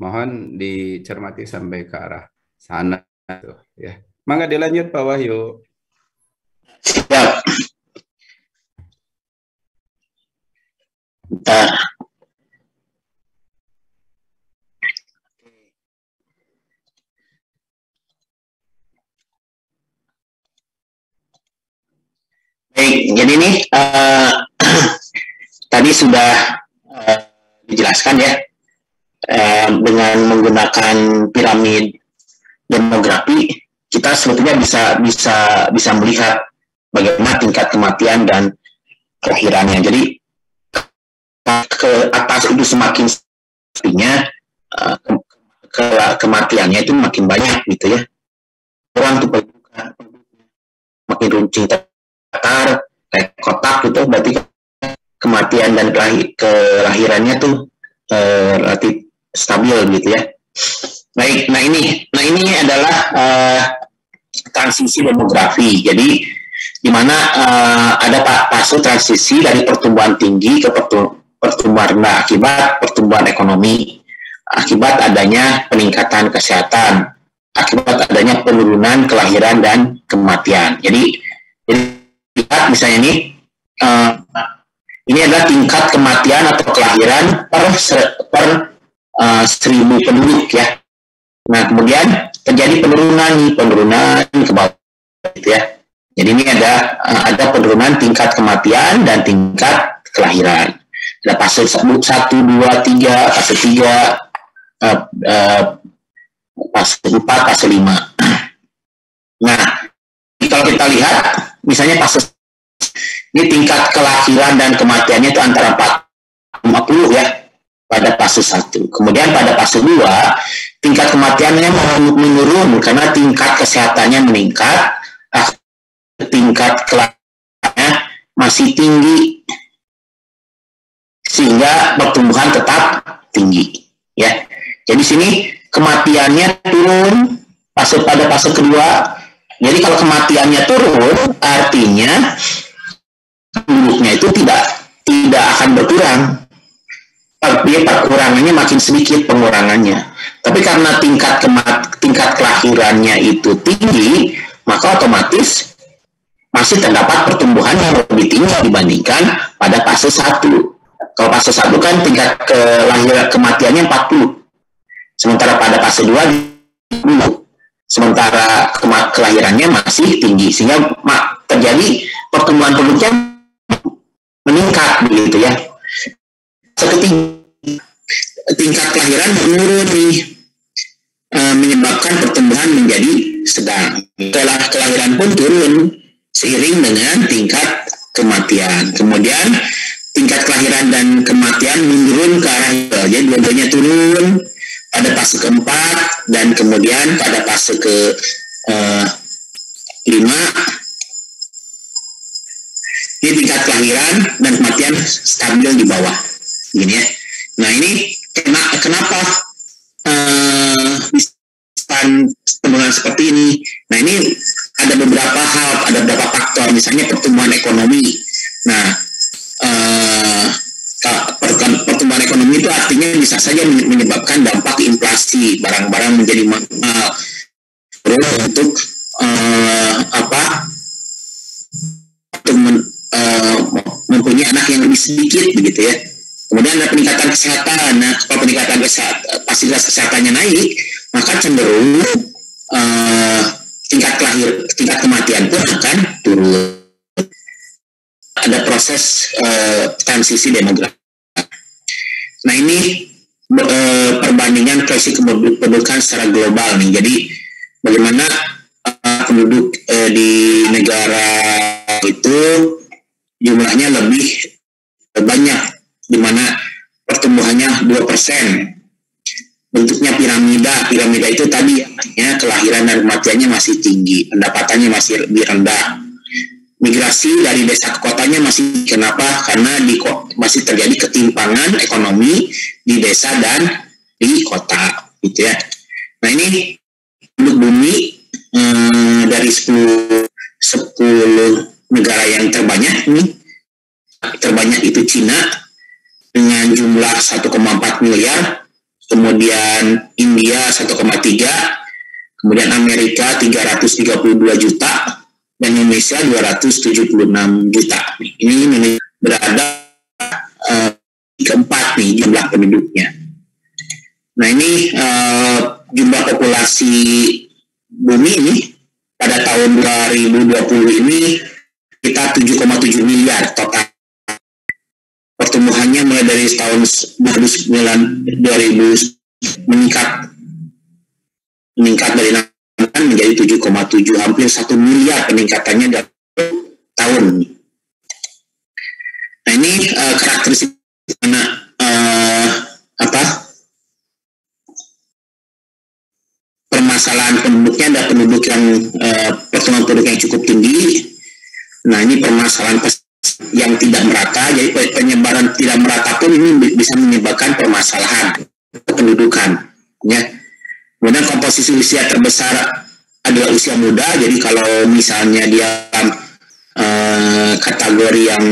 mohon dicermati sampai ke arah sana, ya. Mangga dilanjut Pak Wahyu. Siap. Baik, jadi nih tadi sudah dijelaskan ya, dengan menggunakan piramid demografi kita sebetulnya bisa melihat bagaimana tingkat kematian dan kelahirannya. Jadi ke atas itu semakin pastinya kematiannya itu makin banyak gitu ya. Orang tuh makin runcing datar kayak kotak gitu, berarti kematian dan kelahirannya tuh relatif stabil gitu ya. Baik, nah ini adalah transisi demografi. Jadi di mana ada fase transisi dari pertumbuhan tinggi ke pertumbuhan rendah akibat pertumbuhan ekonomi, akibat adanya peningkatan kesehatan, akibat adanya penurunan kelahiran dan kematian. Jadi lihat misalnya ini adalah tingkat kematian atau kelahiran per 1000 penduduk ya. Nah kemudian terjadi penurunan ke bawah gitu ya. Jadi ini ada penurunan tingkat kematian dan tingkat kelahiran. Ada fase 1, 2, 3, fase 3, fase 4, fase 5. Nah, kalau kita lihat, misalnya fase ini tingkat kelahiran dan kematiannya itu antara 40 ya pada fase 1. Kemudian pada fase 2, tingkat kematiannya menurun karena tingkat kesehatannya meningkat, tingkat kelahirannya masih tinggi sehingga pertumbuhan tetap tinggi ya. Jadi sini kematiannya turun pada fase kedua. Jadi kalau kematiannya turun artinya penduduknya itu tidak akan berkurang. Dia perkurangannya makin sedikit pengurangannya. Tapi karena tingkat kelahirannya itu tinggi, maka otomatis masih terdapat pertumbuhan yang lebih tinggi dibandingkan pada fase 1. Kalau fase 1 kan tingkat kematiannya 40. Sementara pada fase 2 10. Sementara kelahirannya masih tinggi sehingga terjadi pertumbuhan penduduknya meningkat begitu ya. Seketika tingkat kelahiran menurun nih, menyebabkan pertumbuhan menjadi sedang. Kelahiran pun turun seiring dengan tingkat kematian. Kemudian tingkat kelahiran dan kematian menurun ke arah jadi dua-duanya turun. pada fase keempat dan kemudian pada fase ke 5 ini tingkat kelahiran dan kematian stabil di bawah, gini ya. Nah ini kenapa pertumbuhan seperti ini? Nah ini ada beberapa hal, ada beberapa faktor, misalnya pertumbuhan ekonomi. Nah pertumbuhan ekonomi itu artinya bisa saja menyebabkan dampak inflasi, barang-barang menjadi mahal, terus untuk mempunyai anak yang lebih sedikit begitu ya. Kemudian ada peningkatan kesehatan. Nah kalau peningkatan fasilitas kesehatannya naik, maka cenderung tingkat kematian pun akan turun. Ada proses transisi demografi. Nah ini perbandingan proyeksi kependudukan secara global nih. Jadi bagaimana penduduk di negara itu jumlahnya lebih banyak, di mana pertumbuhannya 2%. Bentuknya piramida itu tadi ya, kelahiran dan kematiannya masih tinggi, pendapatannya masih lebih rendah. Migrasi dari desa ke kotanya masih, kenapa? Karena masih terjadi ketimpangan ekonomi di desa dan di kota, gitu ya. Nah ini penduduk bumi dari 10 negara yang terbanyak nih, terbanyak itu Cina dengan jumlah 1,4 miliar, kemudian India 1,3, kemudian Amerika 332 juta, dan Indonesia 276 juta. Ini berada keempat nih jumlah penduduknya. Nah ini jumlah populasi bumi ini pada tahun 2020 ini kita 7,7 miliar total. Pertumbuhannya mulai dari tahun 2000 meningkat dari menjadi 7,7, hampir 1 miliar peningkatannya dalam tahun. Nah ini karakteristik permasalahan penduduknya, ada penduduk yang pertumbuhan penduduk yang cukup tinggi. Nah ini permasalahan yang tidak merata, jadi penyebaran tidak merata pun ini bisa menyebabkan permasalahan pendudukan ya. Kemudian komposisi usia terbesar adalah usia muda, jadi kalau misalnya dia kategori yang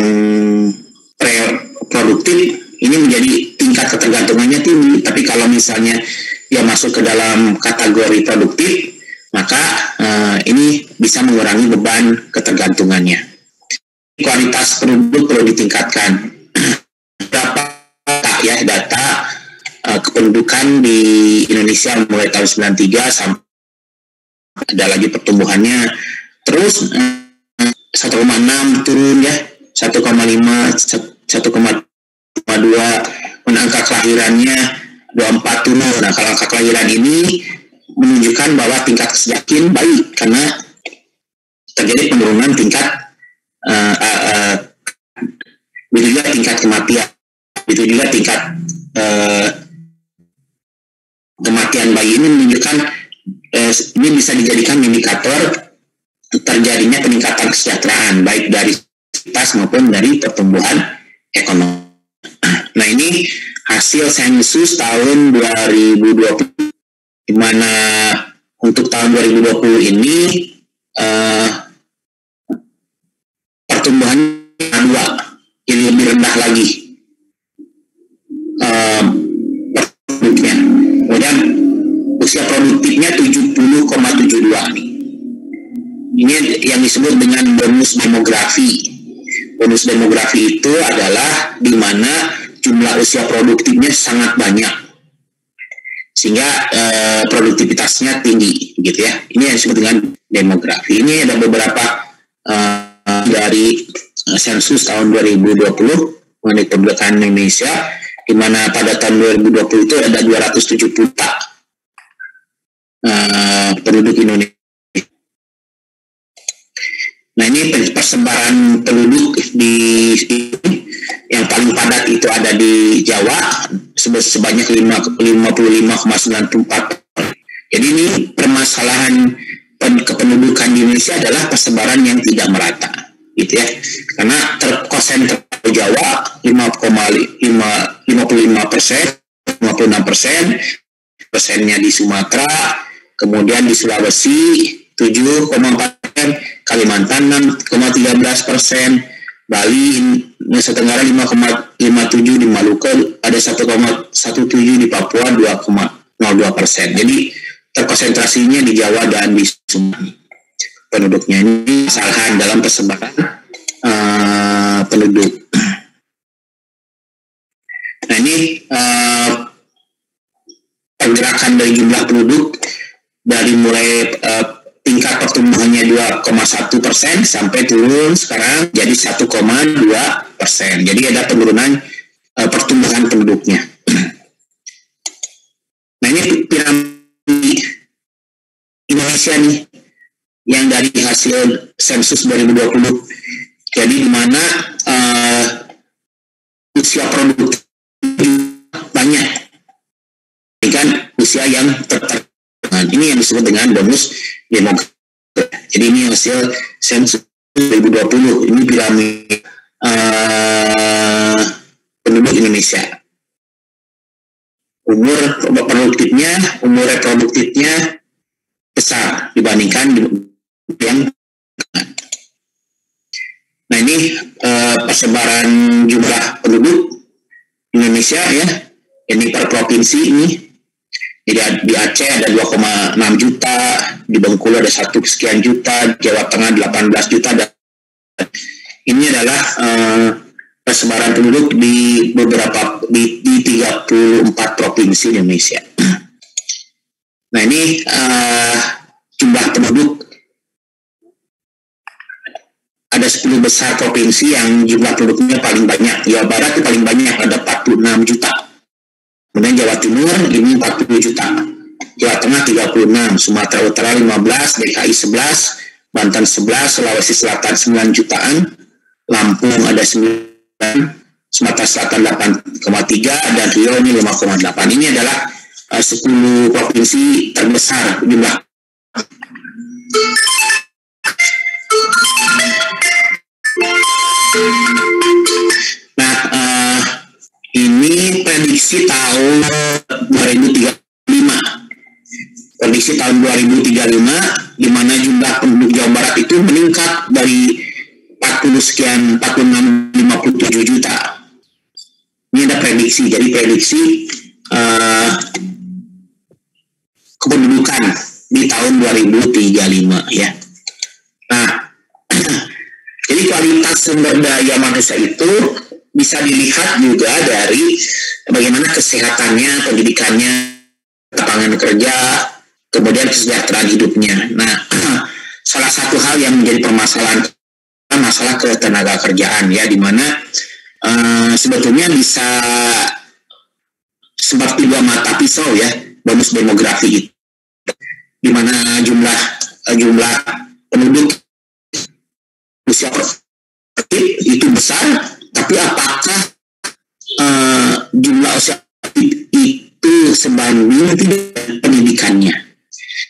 produktif, ini menjadi tingkat ketergantungannya tinggi. Tapi kalau misalnya dia masuk ke dalam kategori produktif, maka ini bisa mengurangi beban ketergantungannya. Kualitas penduduk perlu ditingkatkan. Data kependudukan di Indonesia mulai tahun 93 sampai ada lagi pertumbuhannya terus 1,6 turun ya, 1,5, 1,2, angka kelahirannya 24 turun. Nah kalau angka kelahiran ini menunjukkan bahwa tingkat kesejahteraan baik karena terjadi penurunan tingkat begitu juga tingkat kematian, begitu juga tingkat kematian bayi. Ini menunjukkan ini bisa dijadikan indikator terjadinya peningkatan kesejahteraan baik dari aktivitas maupun dari pertumbuhan ekonomi. Nah ini hasil sensus tahun 2020, di mana untuk tahun 2020 ini pertumbuhan kedua jadi lebih rendah lagi produknya. Kemudian usia produktifnya 70,72 nih. Ini yang disebut dengan bonus demografi. Bonus demografi itu adalah di mana jumlah usia produktifnya sangat banyak sehingga produktivitasnya tinggi, gitu ya. Ini yang disebut dengan demografi. Ini ada beberapa dari sensus tahun 2020 mengenai pendudukan Indonesia, di mana pada tahun 2020 itu ada 270 juta penduduk Indonesia. Nah ini persebaran penduduk di yang paling padat itu ada di Jawa sebanyak 55,94. Jadi ini permasalahan kependudukan di Indonesia adalah persebaran yang tidak merata, gitu ya. Karena terkonsentrasi Jawa 55%, 56%, persennya di Sumatera, kemudian di Sulawesi 7,4%, Kalimantan 6,13%, Bali, Nusa Tenggara 5,57%, di Maluku ada 1,17%, di Papua 2,02%. Jadi terkonsentrasinya di Jawa dan di Sumatera penduduknya. Ini kesalahan dalam persebaran penduduk. Nah ini pergerakan dari jumlah penduduk dari mulai tingkat pertumbuhannya 2,1% sampai turun sekarang jadi 1,2%. Jadi ada penurunan pertumbuhan penduduknya. Nah ini piramida Indonesia nih yang dari hasil sensus 2020. Jadi di mana usia produktif banyak, ini kan usia yang tertekan. Ini yang disebut dengan bonus demografi. Jadi ini hasil sensus 2020. Ini piramida penduduk Indonesia. Umur reproduktifnya besar dibandingkan yang. Nah ini persebaran jumlah penduduk Indonesia ya, ini per provinsi ini. Jadi di Aceh ada 2,6 juta, di Bengkulu ada 1 sekian juta, Jawa Tengah 18 juta. Dan ini adalah persebaran penduduk di 34 provinsi Indonesia. Nah ini jumlah penduduk, ada 10 besar provinsi yang jumlah penduduknya paling banyak. Jawa Barat itu paling banyak, ada 46 juta. Kemudian Jawa Timur ini 40 juta. Jawa Tengah 36, Sumatera Utara 15, DKI 11, Banten 11, Sulawesi Selatan 9 jutaan, Lampung ada 9, Sumatera Selatan 8,3, dan Riau ini 5,8. Ini adalah 10 provinsi terbesar jumlah. Nah, ini prediksi tahun 2035. Prediksi tahun 2035, di mana jumlah penduduk Jawa Barat itu meningkat dari 46, 57 juta. Ini ada prediksi. Jadi prediksi kependudukan di tahun 2035 ya. Nah, jadi kualitas sumber daya manusia itu bisa dilihat juga dari bagaimana kesehatannya, pendidikannya, lapangan kerja, kemudian kesejahteraan hidupnya. Nah, salah satu hal yang menjadi permasalahan masalah ketenaga kerjaan ya, di mana sebetulnya bisa seperti dua mata pisau ya, bonus demografi itu, di mana jumlah penduduk usia produktif itu besar, tapi apakah jumlah usia itu sebanding tidak pendidikannya,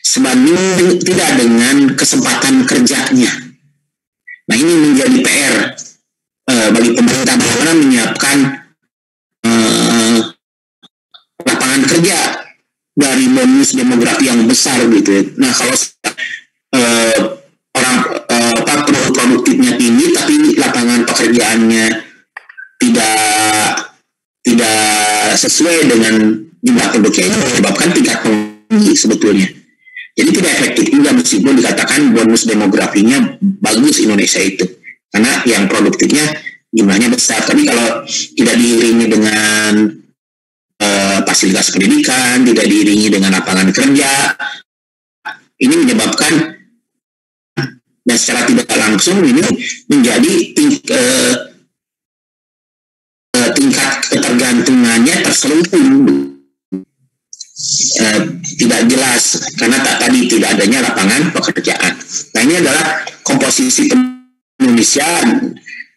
sebanding tidak dengan kesempatan kerjanya. Nah ini menjadi PR bagi pemerintah bagaimana menyiapkan lapangan kerja dari bonus demografi yang besar gitu. Nah kalau penduduk produktifnya tinggi tapi lapangan pekerjaannya tidak sesuai dengan jumlah penduduknya, itu menyebabkan tingkat tinggi sebetulnya. Jadi tidak efektif juga meskipun dikatakan bonus demografinya bagus Indonesia itu, karena yang produktifnya jumlahnya besar. Tapi kalau tidak diiringi dengan fasilitas pendidikan, tidak diiringi dengan lapangan kerja, ini menyebabkan dan secara tidak langsung ini menjadi tingkat ketergantungannya terselubung, tidak jelas karena tadi tidak adanya lapangan pekerjaan. Nah ini adalah komposisi Indonesia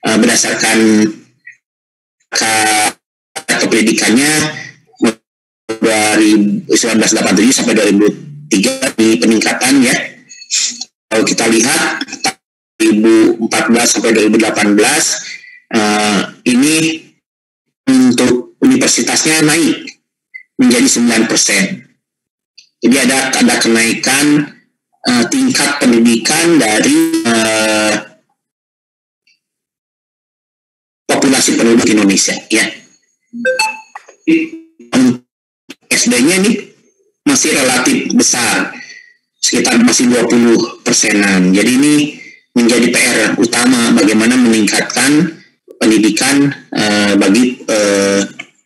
berdasarkan pendidikannya 1987 sampai 2003 di peningkatan ya. Kalau kita lihat 2014 sampai 2018 ini untuk universitasnya naik menjadi 9%. Jadi ada kenaikan tingkat pendidikan dari populasi penduduk Indonesia ya. SD-nya nih masih relatif besar, sekitar masih 20%-an. Jadi ini menjadi PR utama bagaimana meningkatkan pendidikan bagi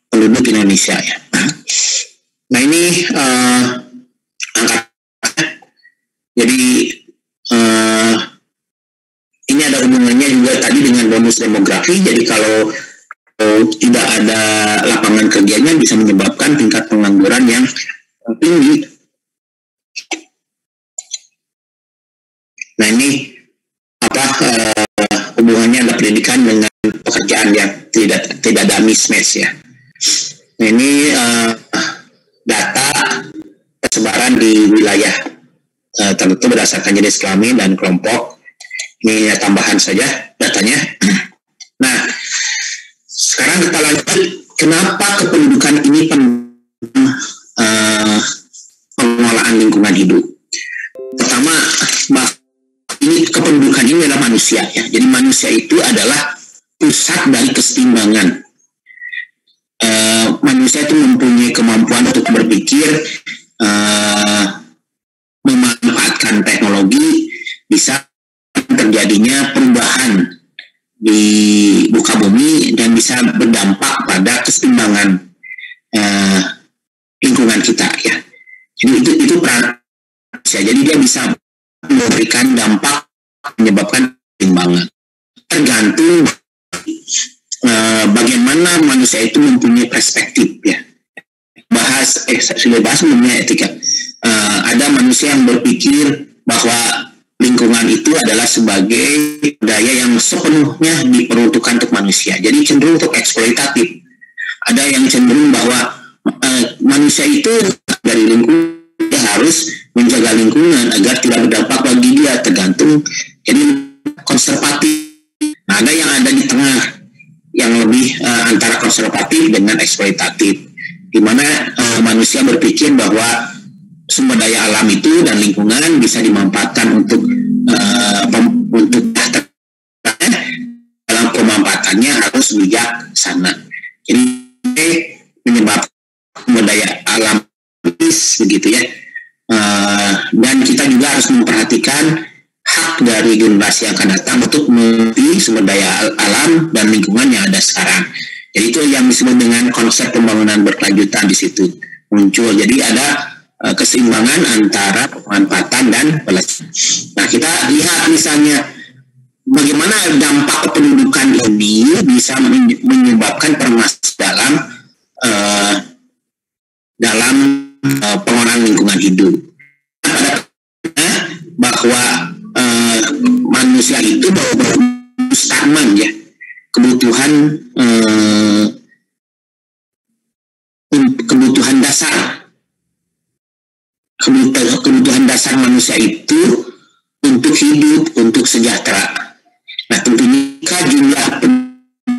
penduduk Indonesia ya. Nah ini angka. Jadi ini ada hubungannya juga tadi dengan bonus demografi. Jadi kalau tidak ada lapangan kerjanya bisa menyebabkan tingkat pengangguran yang tinggi. Nah ini apa hubungannya ada pendidikan dengan pekerjaan yang tidak ada mismatch ya. Nah ini data persebaran di wilayah tertentu berdasarkan jenis kelamin dan kelompok. Ini ya, tambahan saja datanya. Nah sekarang kita lanjut, kenapa kependudukan ini pengelolaan lingkungan hidup. Pertama, ini kependudukan ini adalah manusia ya. Jadi manusia itu adalah pusat dari keseimbangan. Manusia itu mempunyai kemampuan untuk berpikir, memanfaatkan teknologi, bisa terjadinya perubahan di muka bumi dan bisa berdampak pada keseimbangan lingkungan kita ya. Jadi itu peran manusia. Jadi dia bisa memberikan dampak, menyebabkan keseimbangan. Tergantung bagaimana manusia itu mempunyai perspektif ya. Sudah bahas mengenai etika. Ada manusia yang berpikir bahwa lingkungan itu adalah sebagai daya yang sepenuhnya diperuntukkan untuk manusia. Jadi cenderung untuk eksploitatif. Ada yang cenderung bahwa manusia itu dari lingkungan dia harus menjaga lingkungan agar tidak berdampak bagi dia, tergantung. Jadi konservatif. Nah, ada yang ada di tengah yang lebih antara konservatif dengan eksploitatif, di mana manusia berpikir bahwa sumber daya alam itu dan lingkungan bisa dimanfaatkan untuk dalam pemanfaatannya harus bijaksana. Jadi menyebabkan sumber daya alam begitu ya. Dan kita juga harus memperhatikan hak dari generasi yang akan datang untuk mengerti sumber daya alam dan lingkungan yang ada sekarang. Jadi itu yang disebut dengan konsep pembangunan berkelanjutan di situ muncul. Jadi ada keseimbangan antara pemanfaatan dan pelestarian. Nah, kita lihat misalnya bagaimana dampak kependudukan ini bisa menyebabkan permasalahan dalam pengelolaan lingkungan hidup. Bahwa manusia itu berstaman ya, kebutuhan dasar. Kebutuhan dasar manusia itu untuk hidup, untuk sejahtera. Nah, tentunya jika jumlah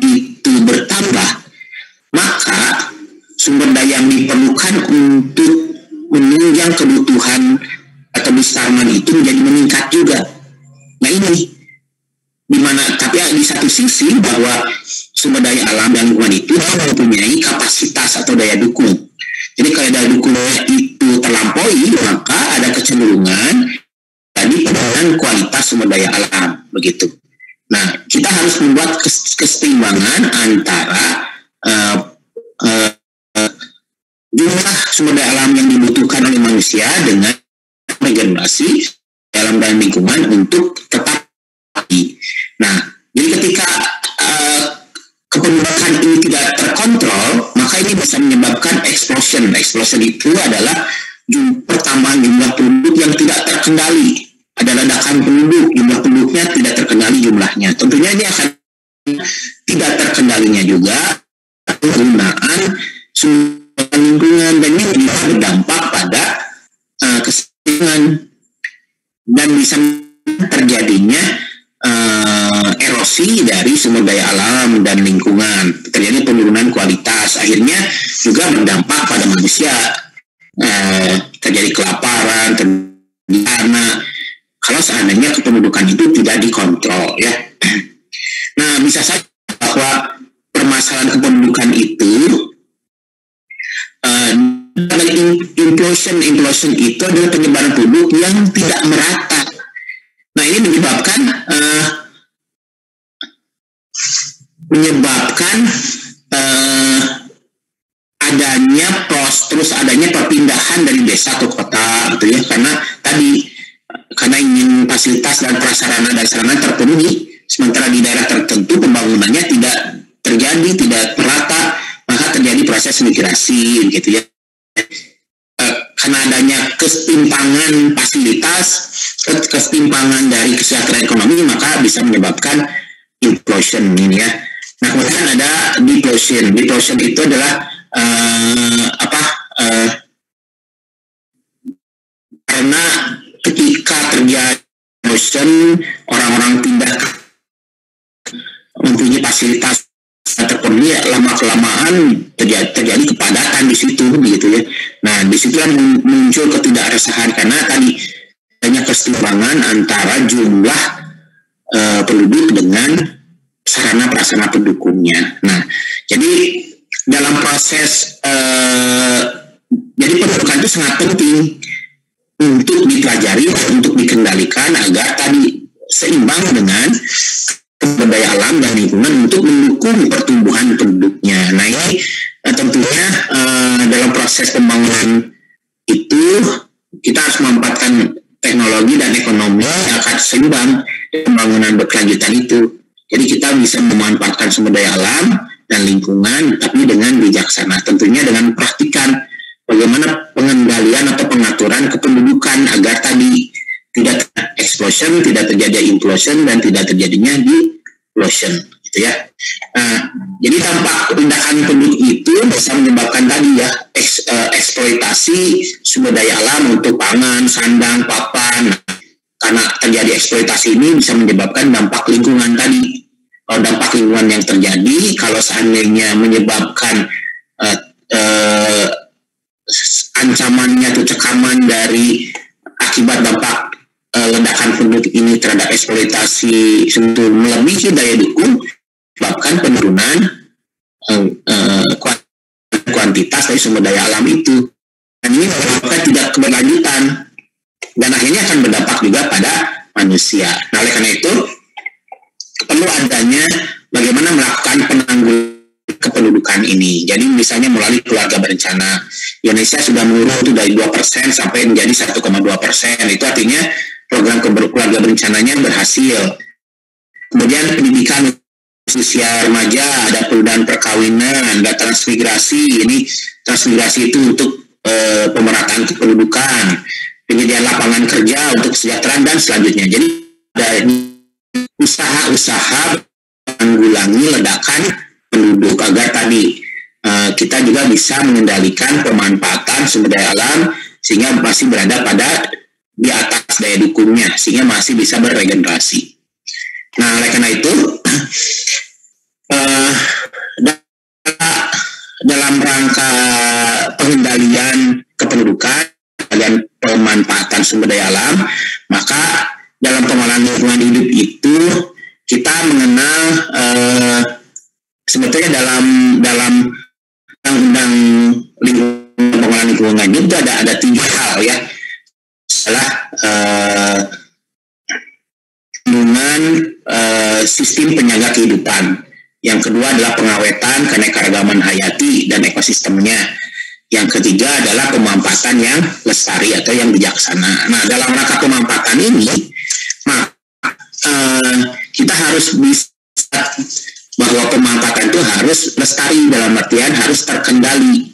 itu bertambah, maka sumber daya yang diperlukan untuk menunjang kebutuhan atau kebersamaan itu menjadi meningkat juga. Nah ini dimana, tapi di satu sisi bahwa sumber daya alam dan lingkungan itu mempunyai kapasitas atau daya dukung. Jadi kalau daya dukungnya itu terlampaui, maka ada kecenderungan tadi penurunan kualitas sumber daya alam begitu. Nah, kita harus membuat keseimbangan antara jumlah sumber daya alam yang dibutuhkan oleh manusia dengan regenerasi alam dan lingkungan untuk tetap. Nah, jadi ketika kependudukan ini tidak terkontrol, maka ini bisa menyebabkan explosion. Explosion itu adalah pertambahan jumlah penduduk yang tidak terkendali. Ada ledakan penduduk, jumlah penduduknya tidak terkendali jumlahnya. Tentunya ini akan tidak terkendalinya juga penggunaan sumber lingkungan, dan ini eksploitasi dari sumber daya alam dan lingkungan, terjadi penurunan kualitas, akhirnya juga berdampak pada manusia, terjadi kelaparan, terjadi anak, kalau seandainya kependudukan itu tidak dikontrol ya. Nah, bisa saja bahwa permasalahan kependudukan itu implosion itu adalah penyebaran penduduk yang tidak merata. Nah, ini menyebabkan adanya perpindahan dari desa ke kota gitu ya, karena ingin fasilitas dan prasarana dan sarana terpenuhi, sementara di daerah tertentu pembangunannya tidak terjadi, tidak merata, maka terjadi proses migrasi gitu ya. Karena adanya kesetimpangan fasilitas, kesetimpangan dari kesejahteraan ekonomi, maka bisa menyebabkan implosion ini ya. Nah, kemudian ada deplosion. Deplosion itu adalah karena ketika terjadi implosion, orang-orang pindah mempunyai fasilitas terpenuhi, lama-kelamaan terjadi kepadatan di situ gitu ya. Nah, di situ muncul ketidakresahan karena tadi banyak kesetimpangan antara jumlah penduduk dengan sarana prasarana pendukungnya. Nah, jadi dalam proses jadi pendudukan itu sangat penting untuk dipelajari, untuk dikendalikan agar tadi seimbang dengan sumber daya alam dan lingkungan untuk mendukung pertumbuhan penduduknya. Nah, ini tentunya dalam proses pembangunan itu kita harus memanfaatkan teknologi dan ekonomi yang akan seimbang pembangunan berkelanjutan itu. Jadi kita bisa memanfaatkan sumber daya alam dan lingkungan, tapi dengan bijaksana. Tentunya dengan praktikan bagaimana pengendalian atau pengaturan kependudukan agar tadi tidak explosion, tidak terjadi implosion, dan tidak terjadinya deplosion, gitu ya. Nah, jadi dampak tindakan penduduk itu bisa menyebabkan tadi ya eksploitasi sumber daya alam untuk pangan, sandang, papan. Karena terjadi eksploitasi ini bisa menyebabkan dampak lingkungan tadi. Kalau dampak lingkungan yang terjadi, kalau seandainya menyebabkan ancamannya atau cekaman dari akibat dampak ledakan penduduk ini terhadap eksploitasi sentuh melebihi daya dukung, menyebabkan penurunan kuantitas dari sumber daya alam itu. Dan ini menyebabkan tidak keberlanjutan dan akhirnya akan berdampak juga pada manusia. Nah, oleh karena itu perlu adanya bagaimana melakukan penanggulangan kependudukan ini. Jadi misalnya melalui keluarga berencana, Indonesia sudah menurun dari 2% sampai menjadi 1,2%. Itu artinya program keluarga berencananya berhasil. Kemudian pendidikan usia remaja, ada penundaan perkawinan, ada transmigrasi. Ini transmigrasi itu untuk pemerataan kependudukan, penyediaan lapangan kerja untuk kesejahteraan dan selanjutnya. Jadi ada usaha-usaha menanggulangi ledakan penduduk agar tadi kita juga bisa mengendalikan pemanfaatan sumber daya alam sehingga masih berada pada di atas daya dukungnya sehingga masih bisa beregenerasi. Nah, oleh karena itu dalam rangka pengendalian kependudukan dan pemanfaatan sumber daya alam, maka dalam pengelolaan lingkungan hidup itu kita mengenal sebetulnya dalam undang-undang pengelolaan lingkungan itu ada 3 hal ya. Adalah lingkungan sistem penjaga kehidupan. Yang kedua adalah pengawetan keanekaragaman hayati dan ekosistemnya. Yang ketiga adalah pemanfaatan yang lestari atau yang bijaksana. Nah, dalam rangka pemanfaatan ini, kita harus bisa bahwa pemanfaatan itu harus lestari, dalam artian harus terkendali.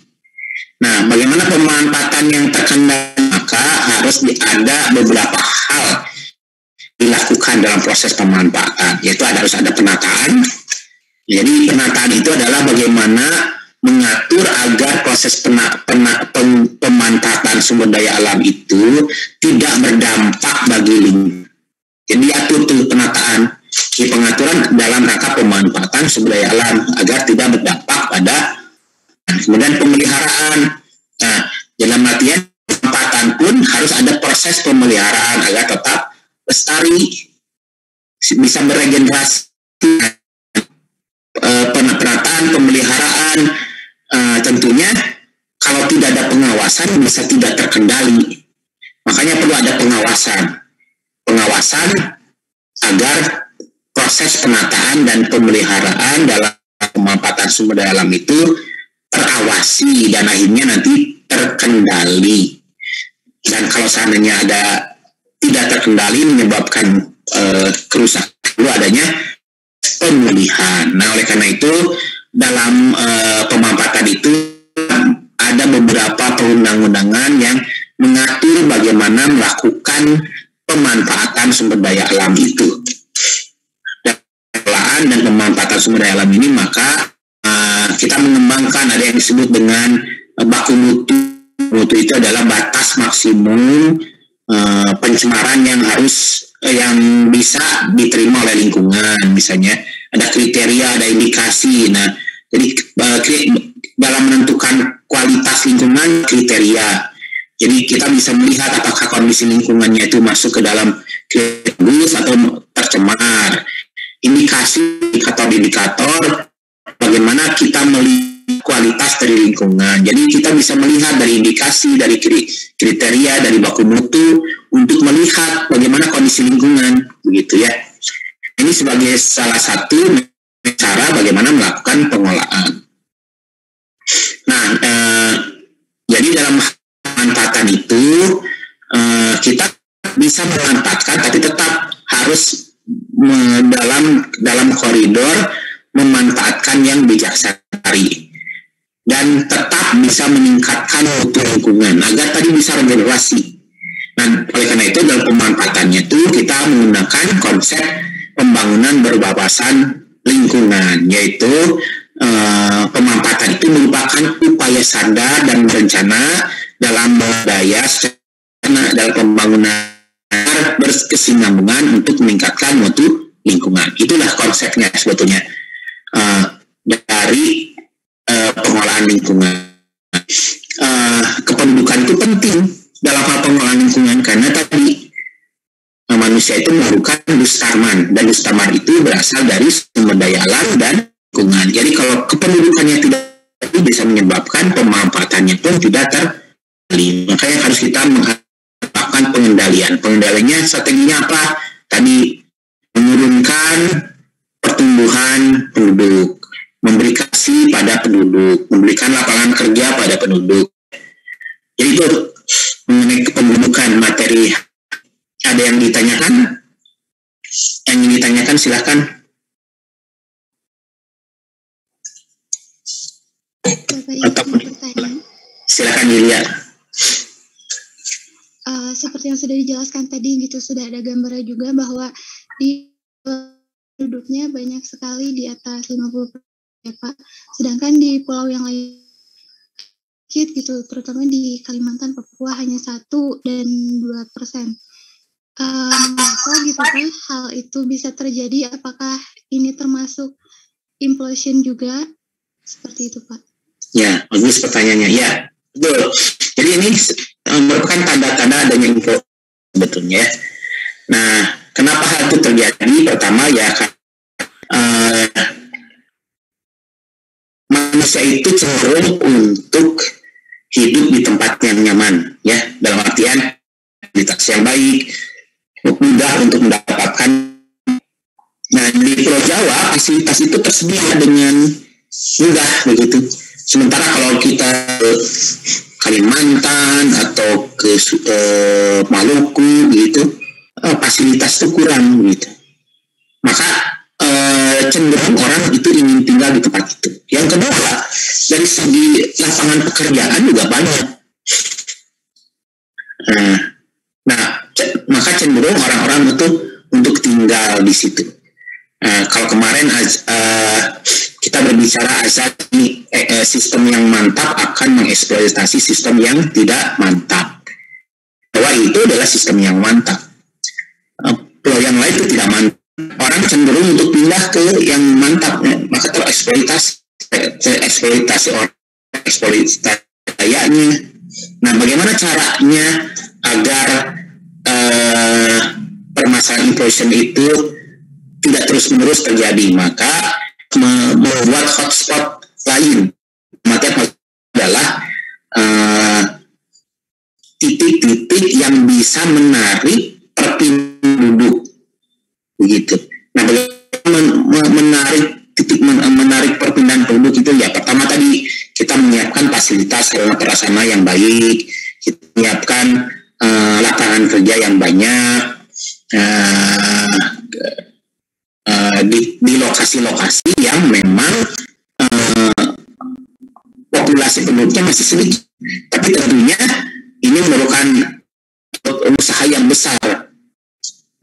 Nah, bagaimana pemanfaatan yang terkendali? Maka harus ada beberapa hal dilakukan dalam proses pemanfaatan, yaitu harus ada penataan. Jadi penataan itu adalah bagaimana mengatur agar proses pemanfaatan sumber daya alam itu tidak berdampak bagi lingkungan. Jadi atur tuh penataan. Di pengaturan dalam rangka pemanfaatan sumber daya alam agar tidak berdampak pada kemudian pemeliharaan. Nah, dalam artian pemanfaatan pun harus ada proses pemeliharaan agar tetap lestari, bisa meregenerasi. Penataan, pemeliharaan, tentunya kalau tidak ada pengawasan bisa tidak terkendali. Makanya perlu ada pengawasan agar proses penataan dan pemeliharaan dalam pemanfaatan sumber daya alam itu terawasi dan akhirnya nanti terkendali. Dan kalau seandainya tidak terkendali menyebabkan kerusakan, perlu adanya pemulihan. Nah, oleh karena itu dalam pemanfaatan itu ada beberapa perundang-undangan yang mengatur bagaimana melakukan pemanfaatan sumber daya alam itu. Dan pemanfaatan sumber daya alam ini maka kita mengembangkan ada yang disebut dengan baku mutu. Mutu itu adalah batas maksimum pencemaran yang bisa diterima oleh lingkungan. Misalnya ada kriteria, ada indikasi. Nah, jadi dalam menentukan kualitas lingkungan kriteria. Jadi kita bisa melihat apakah kondisi lingkungannya itu masuk ke dalam bagus atau tercemar. Indikator bagaimana kita melihat kualitas dari lingkungan. Jadi kita bisa melihat dari indikasi, dari kriteria, dari baku mutu untuk melihat bagaimana kondisi lingkungan, begitu ya. Ini sebagai salah satu cara bagaimana melakukan pengolahan. Nah, jadi dalam pemanfaatan itu kita bisa memanfaatkan, tapi tetap harus dalam koridor memanfaatkan yang bijaksana dan tetap bisa meningkatkan mutu lingkungan agar tadi bisa regenerasi. Nah, oleh karena itu dalam pemanfaatannya itu kita menggunakan konsep pembangunan berwawasan lingkungan, yaitu pemanfaatan itu merupakan upaya sadar dan berencana dalam daya dalam pembangunan berkesinambungan untuk meningkatkan mutu lingkungan. Itulah konsepnya sebetulnya dari pengolahan lingkungan. Kependudukan itu penting dalam hal pengolahan lingkungan karena tadi manusia itu memerlukan Bustarman, dan Bustarman itu berasal dari sumber daya alam dan lingkungan. Jadi kalau kependudukannya tidak bisa menyebabkan pemanfaatannya pun tidak terkendali. Makanya harus kita melakukan pengendalian. Pengendaliannya strateginya apa? Tadi menurunkan pertumbuhan penduduk, memberi kasih pada penduduk, memberikan lapangan kerja pada penduduk. Jadi itu mengenai kependudukan materi. Ada yang ditanyakan? Yang ingin ditanyakan silahkan. Silahkan Yulia. Seperti yang sudah dijelaskan tadi gitu, sudah ada gambarnya juga bahwa di penduduknya banyak sekali di atas 50% ya Pak. Sedangkan di pulau yang lain gitu, terutama di Kalimantan, Papua hanya 1 dan 2%. Mengapa gitu Pak hal itu bisa terjadi? Apakah ini termasuk implosion juga? Seperti itu Pak. Ya, bagus pertanyaannya. Ya, betul. Jadi ini merupakan tanda-tanda adanya implosion sebetulnya. Nah, kenapa hal itu terjadi? Pertama ya, manusia itu cenderung untuk hidup di tempat yang nyaman, ya, dalam artian kualitas yang baik, mudah untuk mendapatkan. Nah, di Pulau Jawa fasilitas itu tersedia dengan mudah begitu. Sementara kalau kita ke Kalimantan atau ke Maluku gitu, fasilitas itu kurang gitu. Maka cenderung orang itu ingin tinggal di tempat itu. Yang kedua, dari segi lapangan pekerjaan juga banyak. Maka cenderung orang-orang itu untuk tinggal di situ. Kalau kemarin kita berbicara azas sistem yang mantap akan mengeksploitasi sistem yang tidak mantap. Bahwa itu adalah sistem yang mantap. Pulau yang lain itu tidak mantap. orang cenderung untuk pindah ke yang mantap, maka eksploitasi orang, eksploitasi kayaknya. Nah, bagaimana caranya agar permasalahan inflation itu tidak terus-menerus terjadi? Maka membuat hotspot lain, makanya adalah titik-titik yang bisa menarik perpindahan penduduk, begitu. Nah, menarik perpindahan penduduk itu ya pertama tadi kita menyiapkan fasilitas sarana prasarana yang baik, kita menyiapkan lapangan kerja yang banyak di lokasi-lokasi yang memang populasi penduduknya masih sedikit, tapi tentunya ini memerlukan usaha yang besar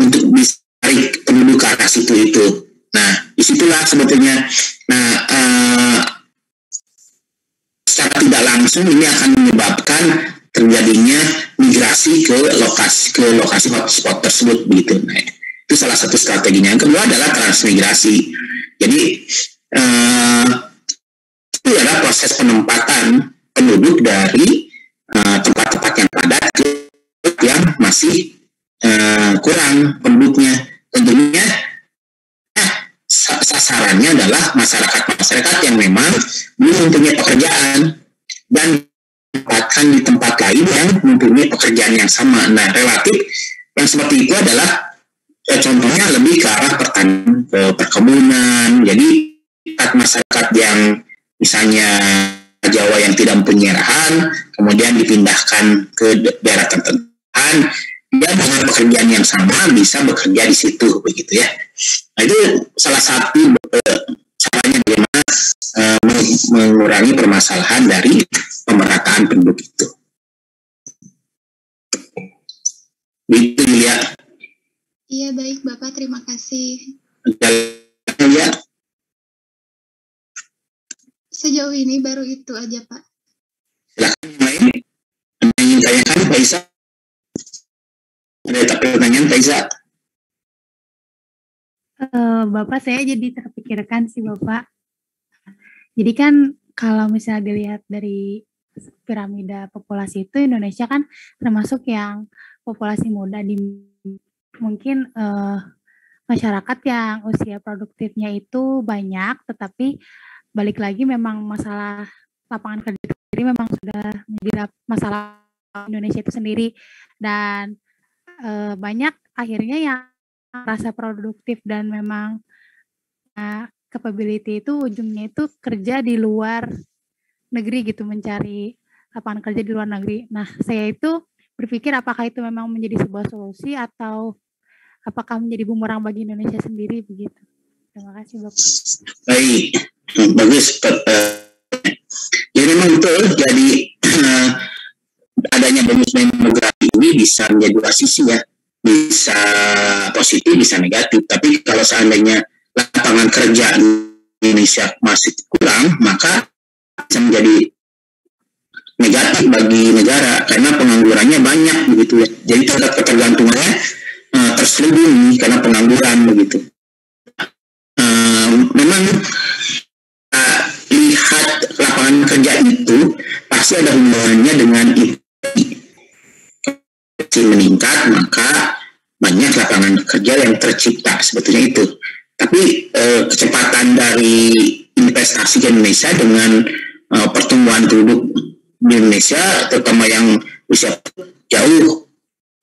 untuk bisa tarik penduduk ke arah situ itu. Nah, disitulah sebetulnya. Nah, secara tidak langsung ini akan menyebabkan terjadinya migrasi ke lokasi hotspot tersebut, begitu. Nah, itu salah satu strateginya. Yang kedua adalah transmigrasi. Jadi itu adalah proses penempatan penduduk dari tempat-tempat yang padat ke yang masih kurang penduduknya. Tentunya sasarannya adalah masyarakat yang memang belum mempunyai pekerjaan dan ditempatkan di tempat lain yang mempunyai pekerjaan yang sama. Nah, relatif yang seperti itu adalah contohnya lebih ke arah pertanian, ke perkebunan. Jadi masyarakat yang misalnya Jawa yang tidak mempunyai lahan, kemudian dipindahkan ke daerah tertentu, dan dengan pekerjaan yang sama bisa bekerja di situ, begitu ya. Nah, itu salah satu caranya bagaimana mengurangi permasalahan dari pemerataan penduduk itu. Gitu ya. Iya, baik Bapak, terima kasih. Ya. Sejauh ini baru itu aja, Pak. Silakan yang lain. Ada yang ditanyakan, Pak Isa? Ada pertanyaan, Pak Isa? Bapak, saya jadi terpikirkan sih, Bapak. Jadi kan kalau misalnya dilihat dari piramida populasi itu, Indonesia kan termasuk yang populasi muda, di mungkin masyarakat yang usia produktifnya itu banyak, tetapi balik lagi memang masalah lapangan kerja itu sendiri memang sudah menjadi masalah Indonesia itu sendiri, dan banyak akhirnya yang rasa produktif dan memang capability itu ujungnya itu kerja di luar negeri gitu, mencari lapangan kerja di luar negeri. Nah, saya itu berpikir apakah itu memang menjadi sebuah solusi atau apakah menjadi bumerang bagi Indonesia sendiri, begitu. Terima kasih, Bapak. Baik, bagus. Jadi memang betul, jadi adanya bonus demografi ini bisa menjadi dua sisi ya, bisa positif, bisa negatif. Tapi kalau seandainya lapangan kerja Indonesia masih kurang, maka bisa menjadi negatif bagi negara karena penganggurannya banyak, begitu ya. Jadi tingkat ketergantungannya terselubung karena pengangguran, begitu. Memang lihat lapangan kerja itu pasti ada hubungannya dengan meningkat, maka banyak lapangan kerja yang tercipta, sebetulnya itu. Tapi kecepatan dari investasi ke Indonesia dengan pertumbuhan penduduk di Indonesia, terutama yang usia jauh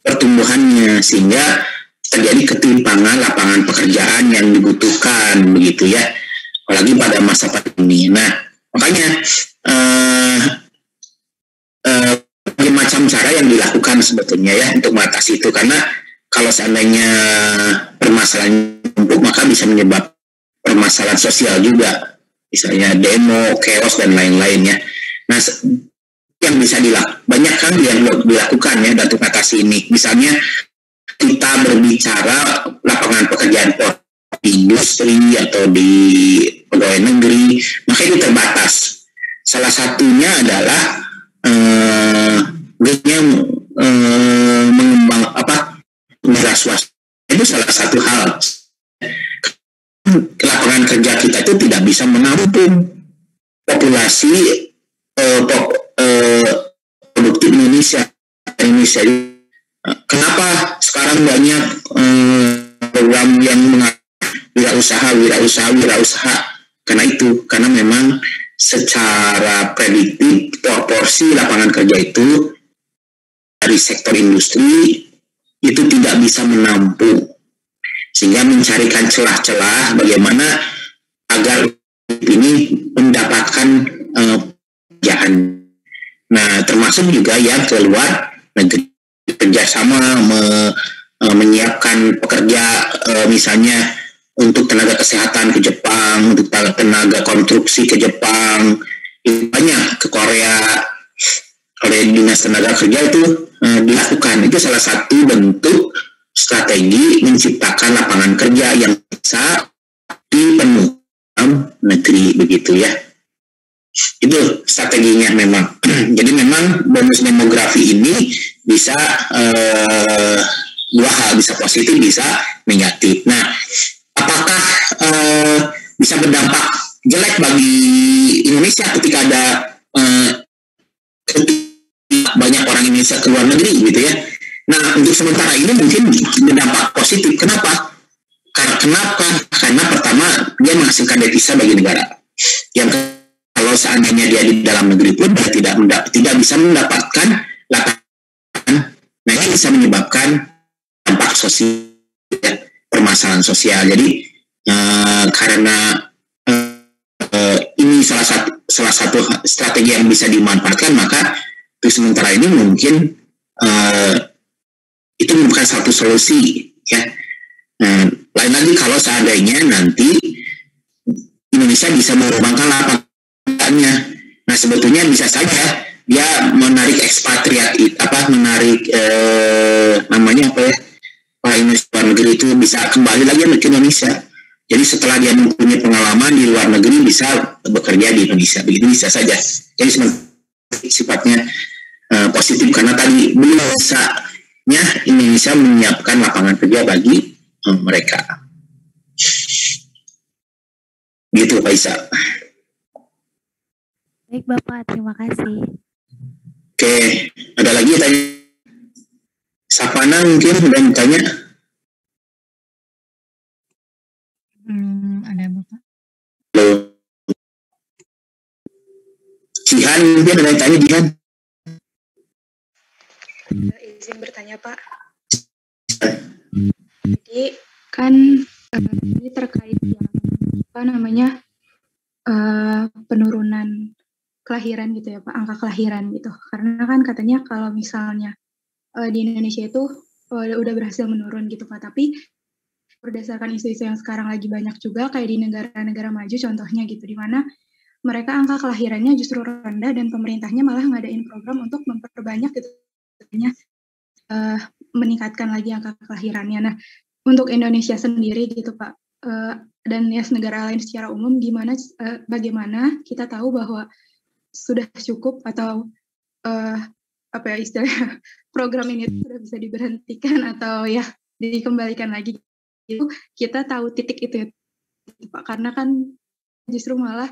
pertumbuhannya, sehingga terjadi ketimpangan lapangan pekerjaan yang dibutuhkan, begitu ya, apalagi pada masa pandemi. Nah, makanya berbagai macam cara yang dilakukan sebetulnya ya untuk mengatasi itu, karena kalau seandainya permasalahan numpuk maka bisa menyebabkan permasalahan sosial juga, misalnya demo, chaos dan lain-lainnya. Nah, yang bisa banyak kan yang dilakukan ya untuk mengatasi ini. Misalnya kita berbicara lapangan pekerjaan di industri atau di pegawai negeri, maka itu terbatas. Salah satunya adalah mengembang wira swasta, itu salah satu hal. lapangan kerja kita itu tidak bisa menampung populasi produktif Indonesia. Kenapa sekarang banyak program yang wirausaha? Karena memang secara prediktif proporsi lapangan kerja itu dari sektor industri itu tidak bisa menampung, sehingga mencarikan celah-celah bagaimana agar ini mendapatkan pekerjaan. Nah, termasuk juga yang keluar negeri kerjasama menyiapkan pekerja misalnya untuk tenaga kesehatan ke Jepang, untuk tenaga konstruksi ke Jepang, itu banyak ke Korea. Oleh Dinas Tenaga Kerja itu dilakukan. Itu salah satu bentuk strategi menciptakan lapangan kerja yang bisa dipenuhi dalam negeri, begitu ya. Itu strateginya memang. Jadi memang bonus demografi ini bisa dua hal, bisa positif, bisa negatif. Nah, apakah bisa berdampak jelek bagi Indonesia ketika ada banyak orang Indonesia ke luar negeri gitu ya. Nah, untuk sementara ini mungkin berdampak positif. Kenapa? Karena pertama dia menghasilkan devisa bagi negara. Yang kalau seandainya dia di dalam negeri pun dia tidak bisa mendapatkan lapangan. Nah, ini bisa menyebabkan dampak sosial, permasalahan sosial. Jadi karena ini salah satu strategi yang bisa dimanfaatkan, maka untuk sementara ini mungkin itu bukan satu solusi ya. Lain lagi kalau seandainya nanti Indonesia bisa mengembangkan lapangannya. Nah, sebetulnya bisa saja dia menarik ekspatriat, menarik namanya apa ya, Pak Indonesia luar negeri itu bisa kembali lagi ke Indonesia. Jadi setelah dia mempunyai pengalaman di luar negeri bisa bekerja di Indonesia, begitu bisa saja. Jadi sifatnya positif karena tadi belum bisanya Indonesia menyiapkan lapangan kerja bagi mereka. Gitu Pak Isa. Baik Bapak, terima kasih. Oke, ada lagi tanya? Sapana mungkin ada yang tanya? Ada Bapak. Halo. Jihan mungkin ada yang tanya, Jihan? Izin bertanya Pak. Jadi kan ini terkait yang penurunan kelahiran gitu ya Pak, angka kelahiran gitu. Karena kan katanya kalau misalnya di Indonesia itu udah berhasil menurun gitu Pak, tapi berdasarkan isu-isu yang sekarang lagi banyak juga kayak di negara-negara maju contohnya gitu, di mana mereka angka kelahirannya justru rendah dan pemerintahnya malah ngadain program untuk memperbanyak gitu, meningkatkan lagi angka kelahirannya. Nah, untuk Indonesia sendiri gitu Pak, dan ya negara lain secara umum, bagaimana kita tahu bahwa sudah cukup atau istilahnya program ini sudah bisa diberhentikan atau ya dikembalikan lagi gitu, kita tahu titik itu ya Pak, karena kan justru malah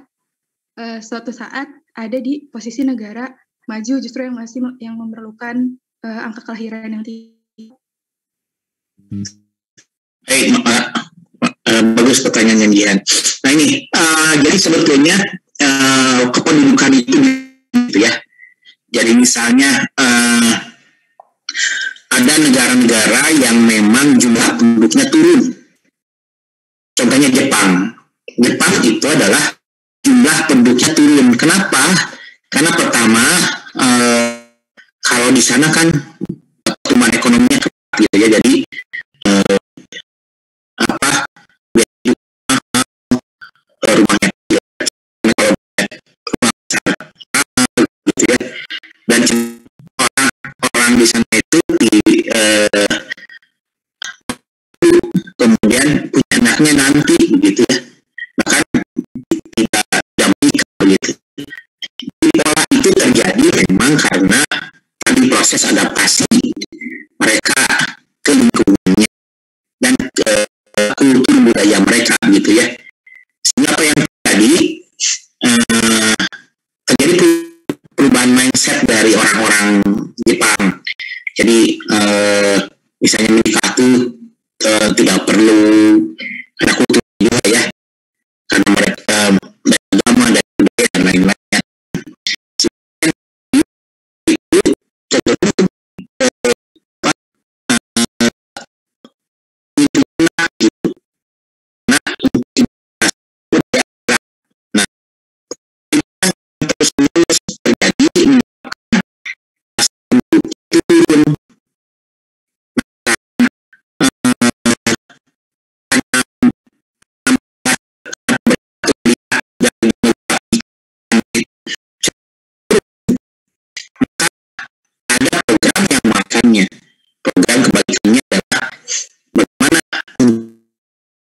suatu saat ada di posisi negara maju justru yang memerlukan angka kelahiran yang tinggi. Bagus pertanyaannya Jihan. Nah ini, jadi sebetulnya kependudukan itu gitu ya. Jadi misalnya ada negara-negara yang memang jumlah penduduknya turun. Contohnya Jepang. Jepang itu adalah jumlah penduduknya turun. Kenapa? Karena pertama, kalau di sana kan pertumbuhan ekonominya kuat gitu ya. Jadi rumahnya kalau gitu ya. Dan orang di sana itu kemudian punya anaknya nanti begitu ya, bahkan tidak menikah begitu. Pola itu terjadi memang karena tadi proses adaptasi mereka ke lingkungannya dan ke kultur budaya mereka gitu ya. misalnya menikah tuh tidak perlu ada kultur juga ya, karena mereka dari agama, dari budaya dan lain-lain. Itu cenderung terus menerus terjadi ada program yang makannya. Program kebalikannya adalah bagaimana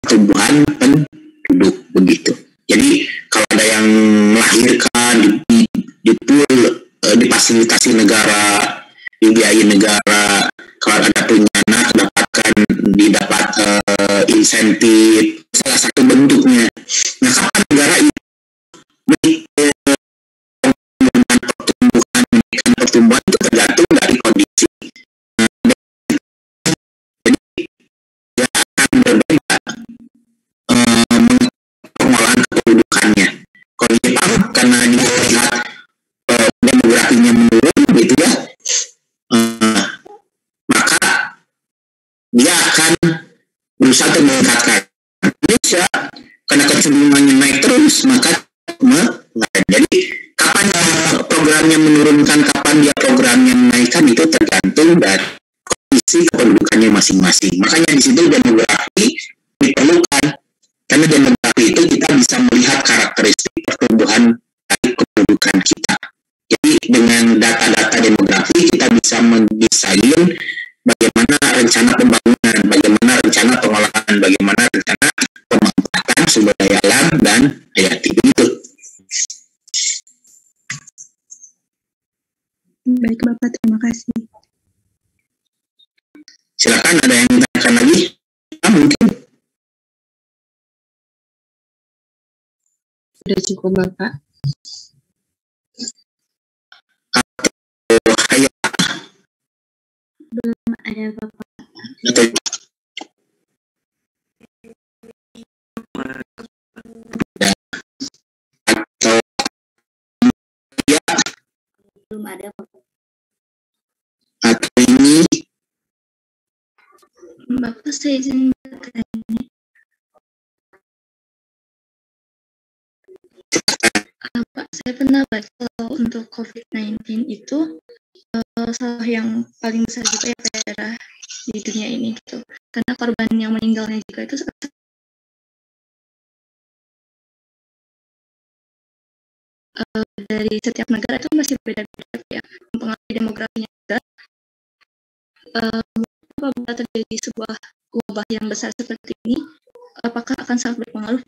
pertumbuhan penduduk begitu. Jadi kalau ada yang melahirkan difasilitasi negara, dibiayai negara, kalau ada punya anak didapat insentif, salah satu bentuknya. Nah, kapan negara ini pertumbuhan itu tergantung dari kondisi. Jadi dia akan berbeda pengolahan kependudukannya. Kalau di Jepang karena dilihat demografinya menurun gitu ya, maka dia akan berusaha untuk meningkatkan. Indonesia karena kecenderungannya naik terus, maka jadi kapan programnya menurunkan, kapan dia programnya menaikkan itu tergantung dari kondisi kependudukannya masing-masing. Makanya di situ demografi diperlukan, karena demografi itu kita bisa melihat karakteristik pertumbuhan dari kependudukan kita. Jadi dengan data-data demografi kita bisa mendesain bagaimana rencana pembangunan, bagaimana rencana pengolahan, bagaimana rencana pemanfaatan sumber daya alam dan hayati begitu. Baik Bapak, terima kasih. Silakan ada yang tanyakan lagi? Mungkin. Sudah cukup Bapak. Belum ada Bapak. Belum ada Bapak. Atau ini Bapak saya izin bertanya. Pak, saya pernah baca kalau untuk COVID-19 itu salah yang paling besar juga ya daerah di dunia ini gitu. Karena korban yang meninggalnya juga itu dari setiap negara itu masih beda-beda ya. Mempengaruhi demografinya juga. Apabila terjadi sebuah wabah yang besar seperti ini, apakah akan sangat berpengaruh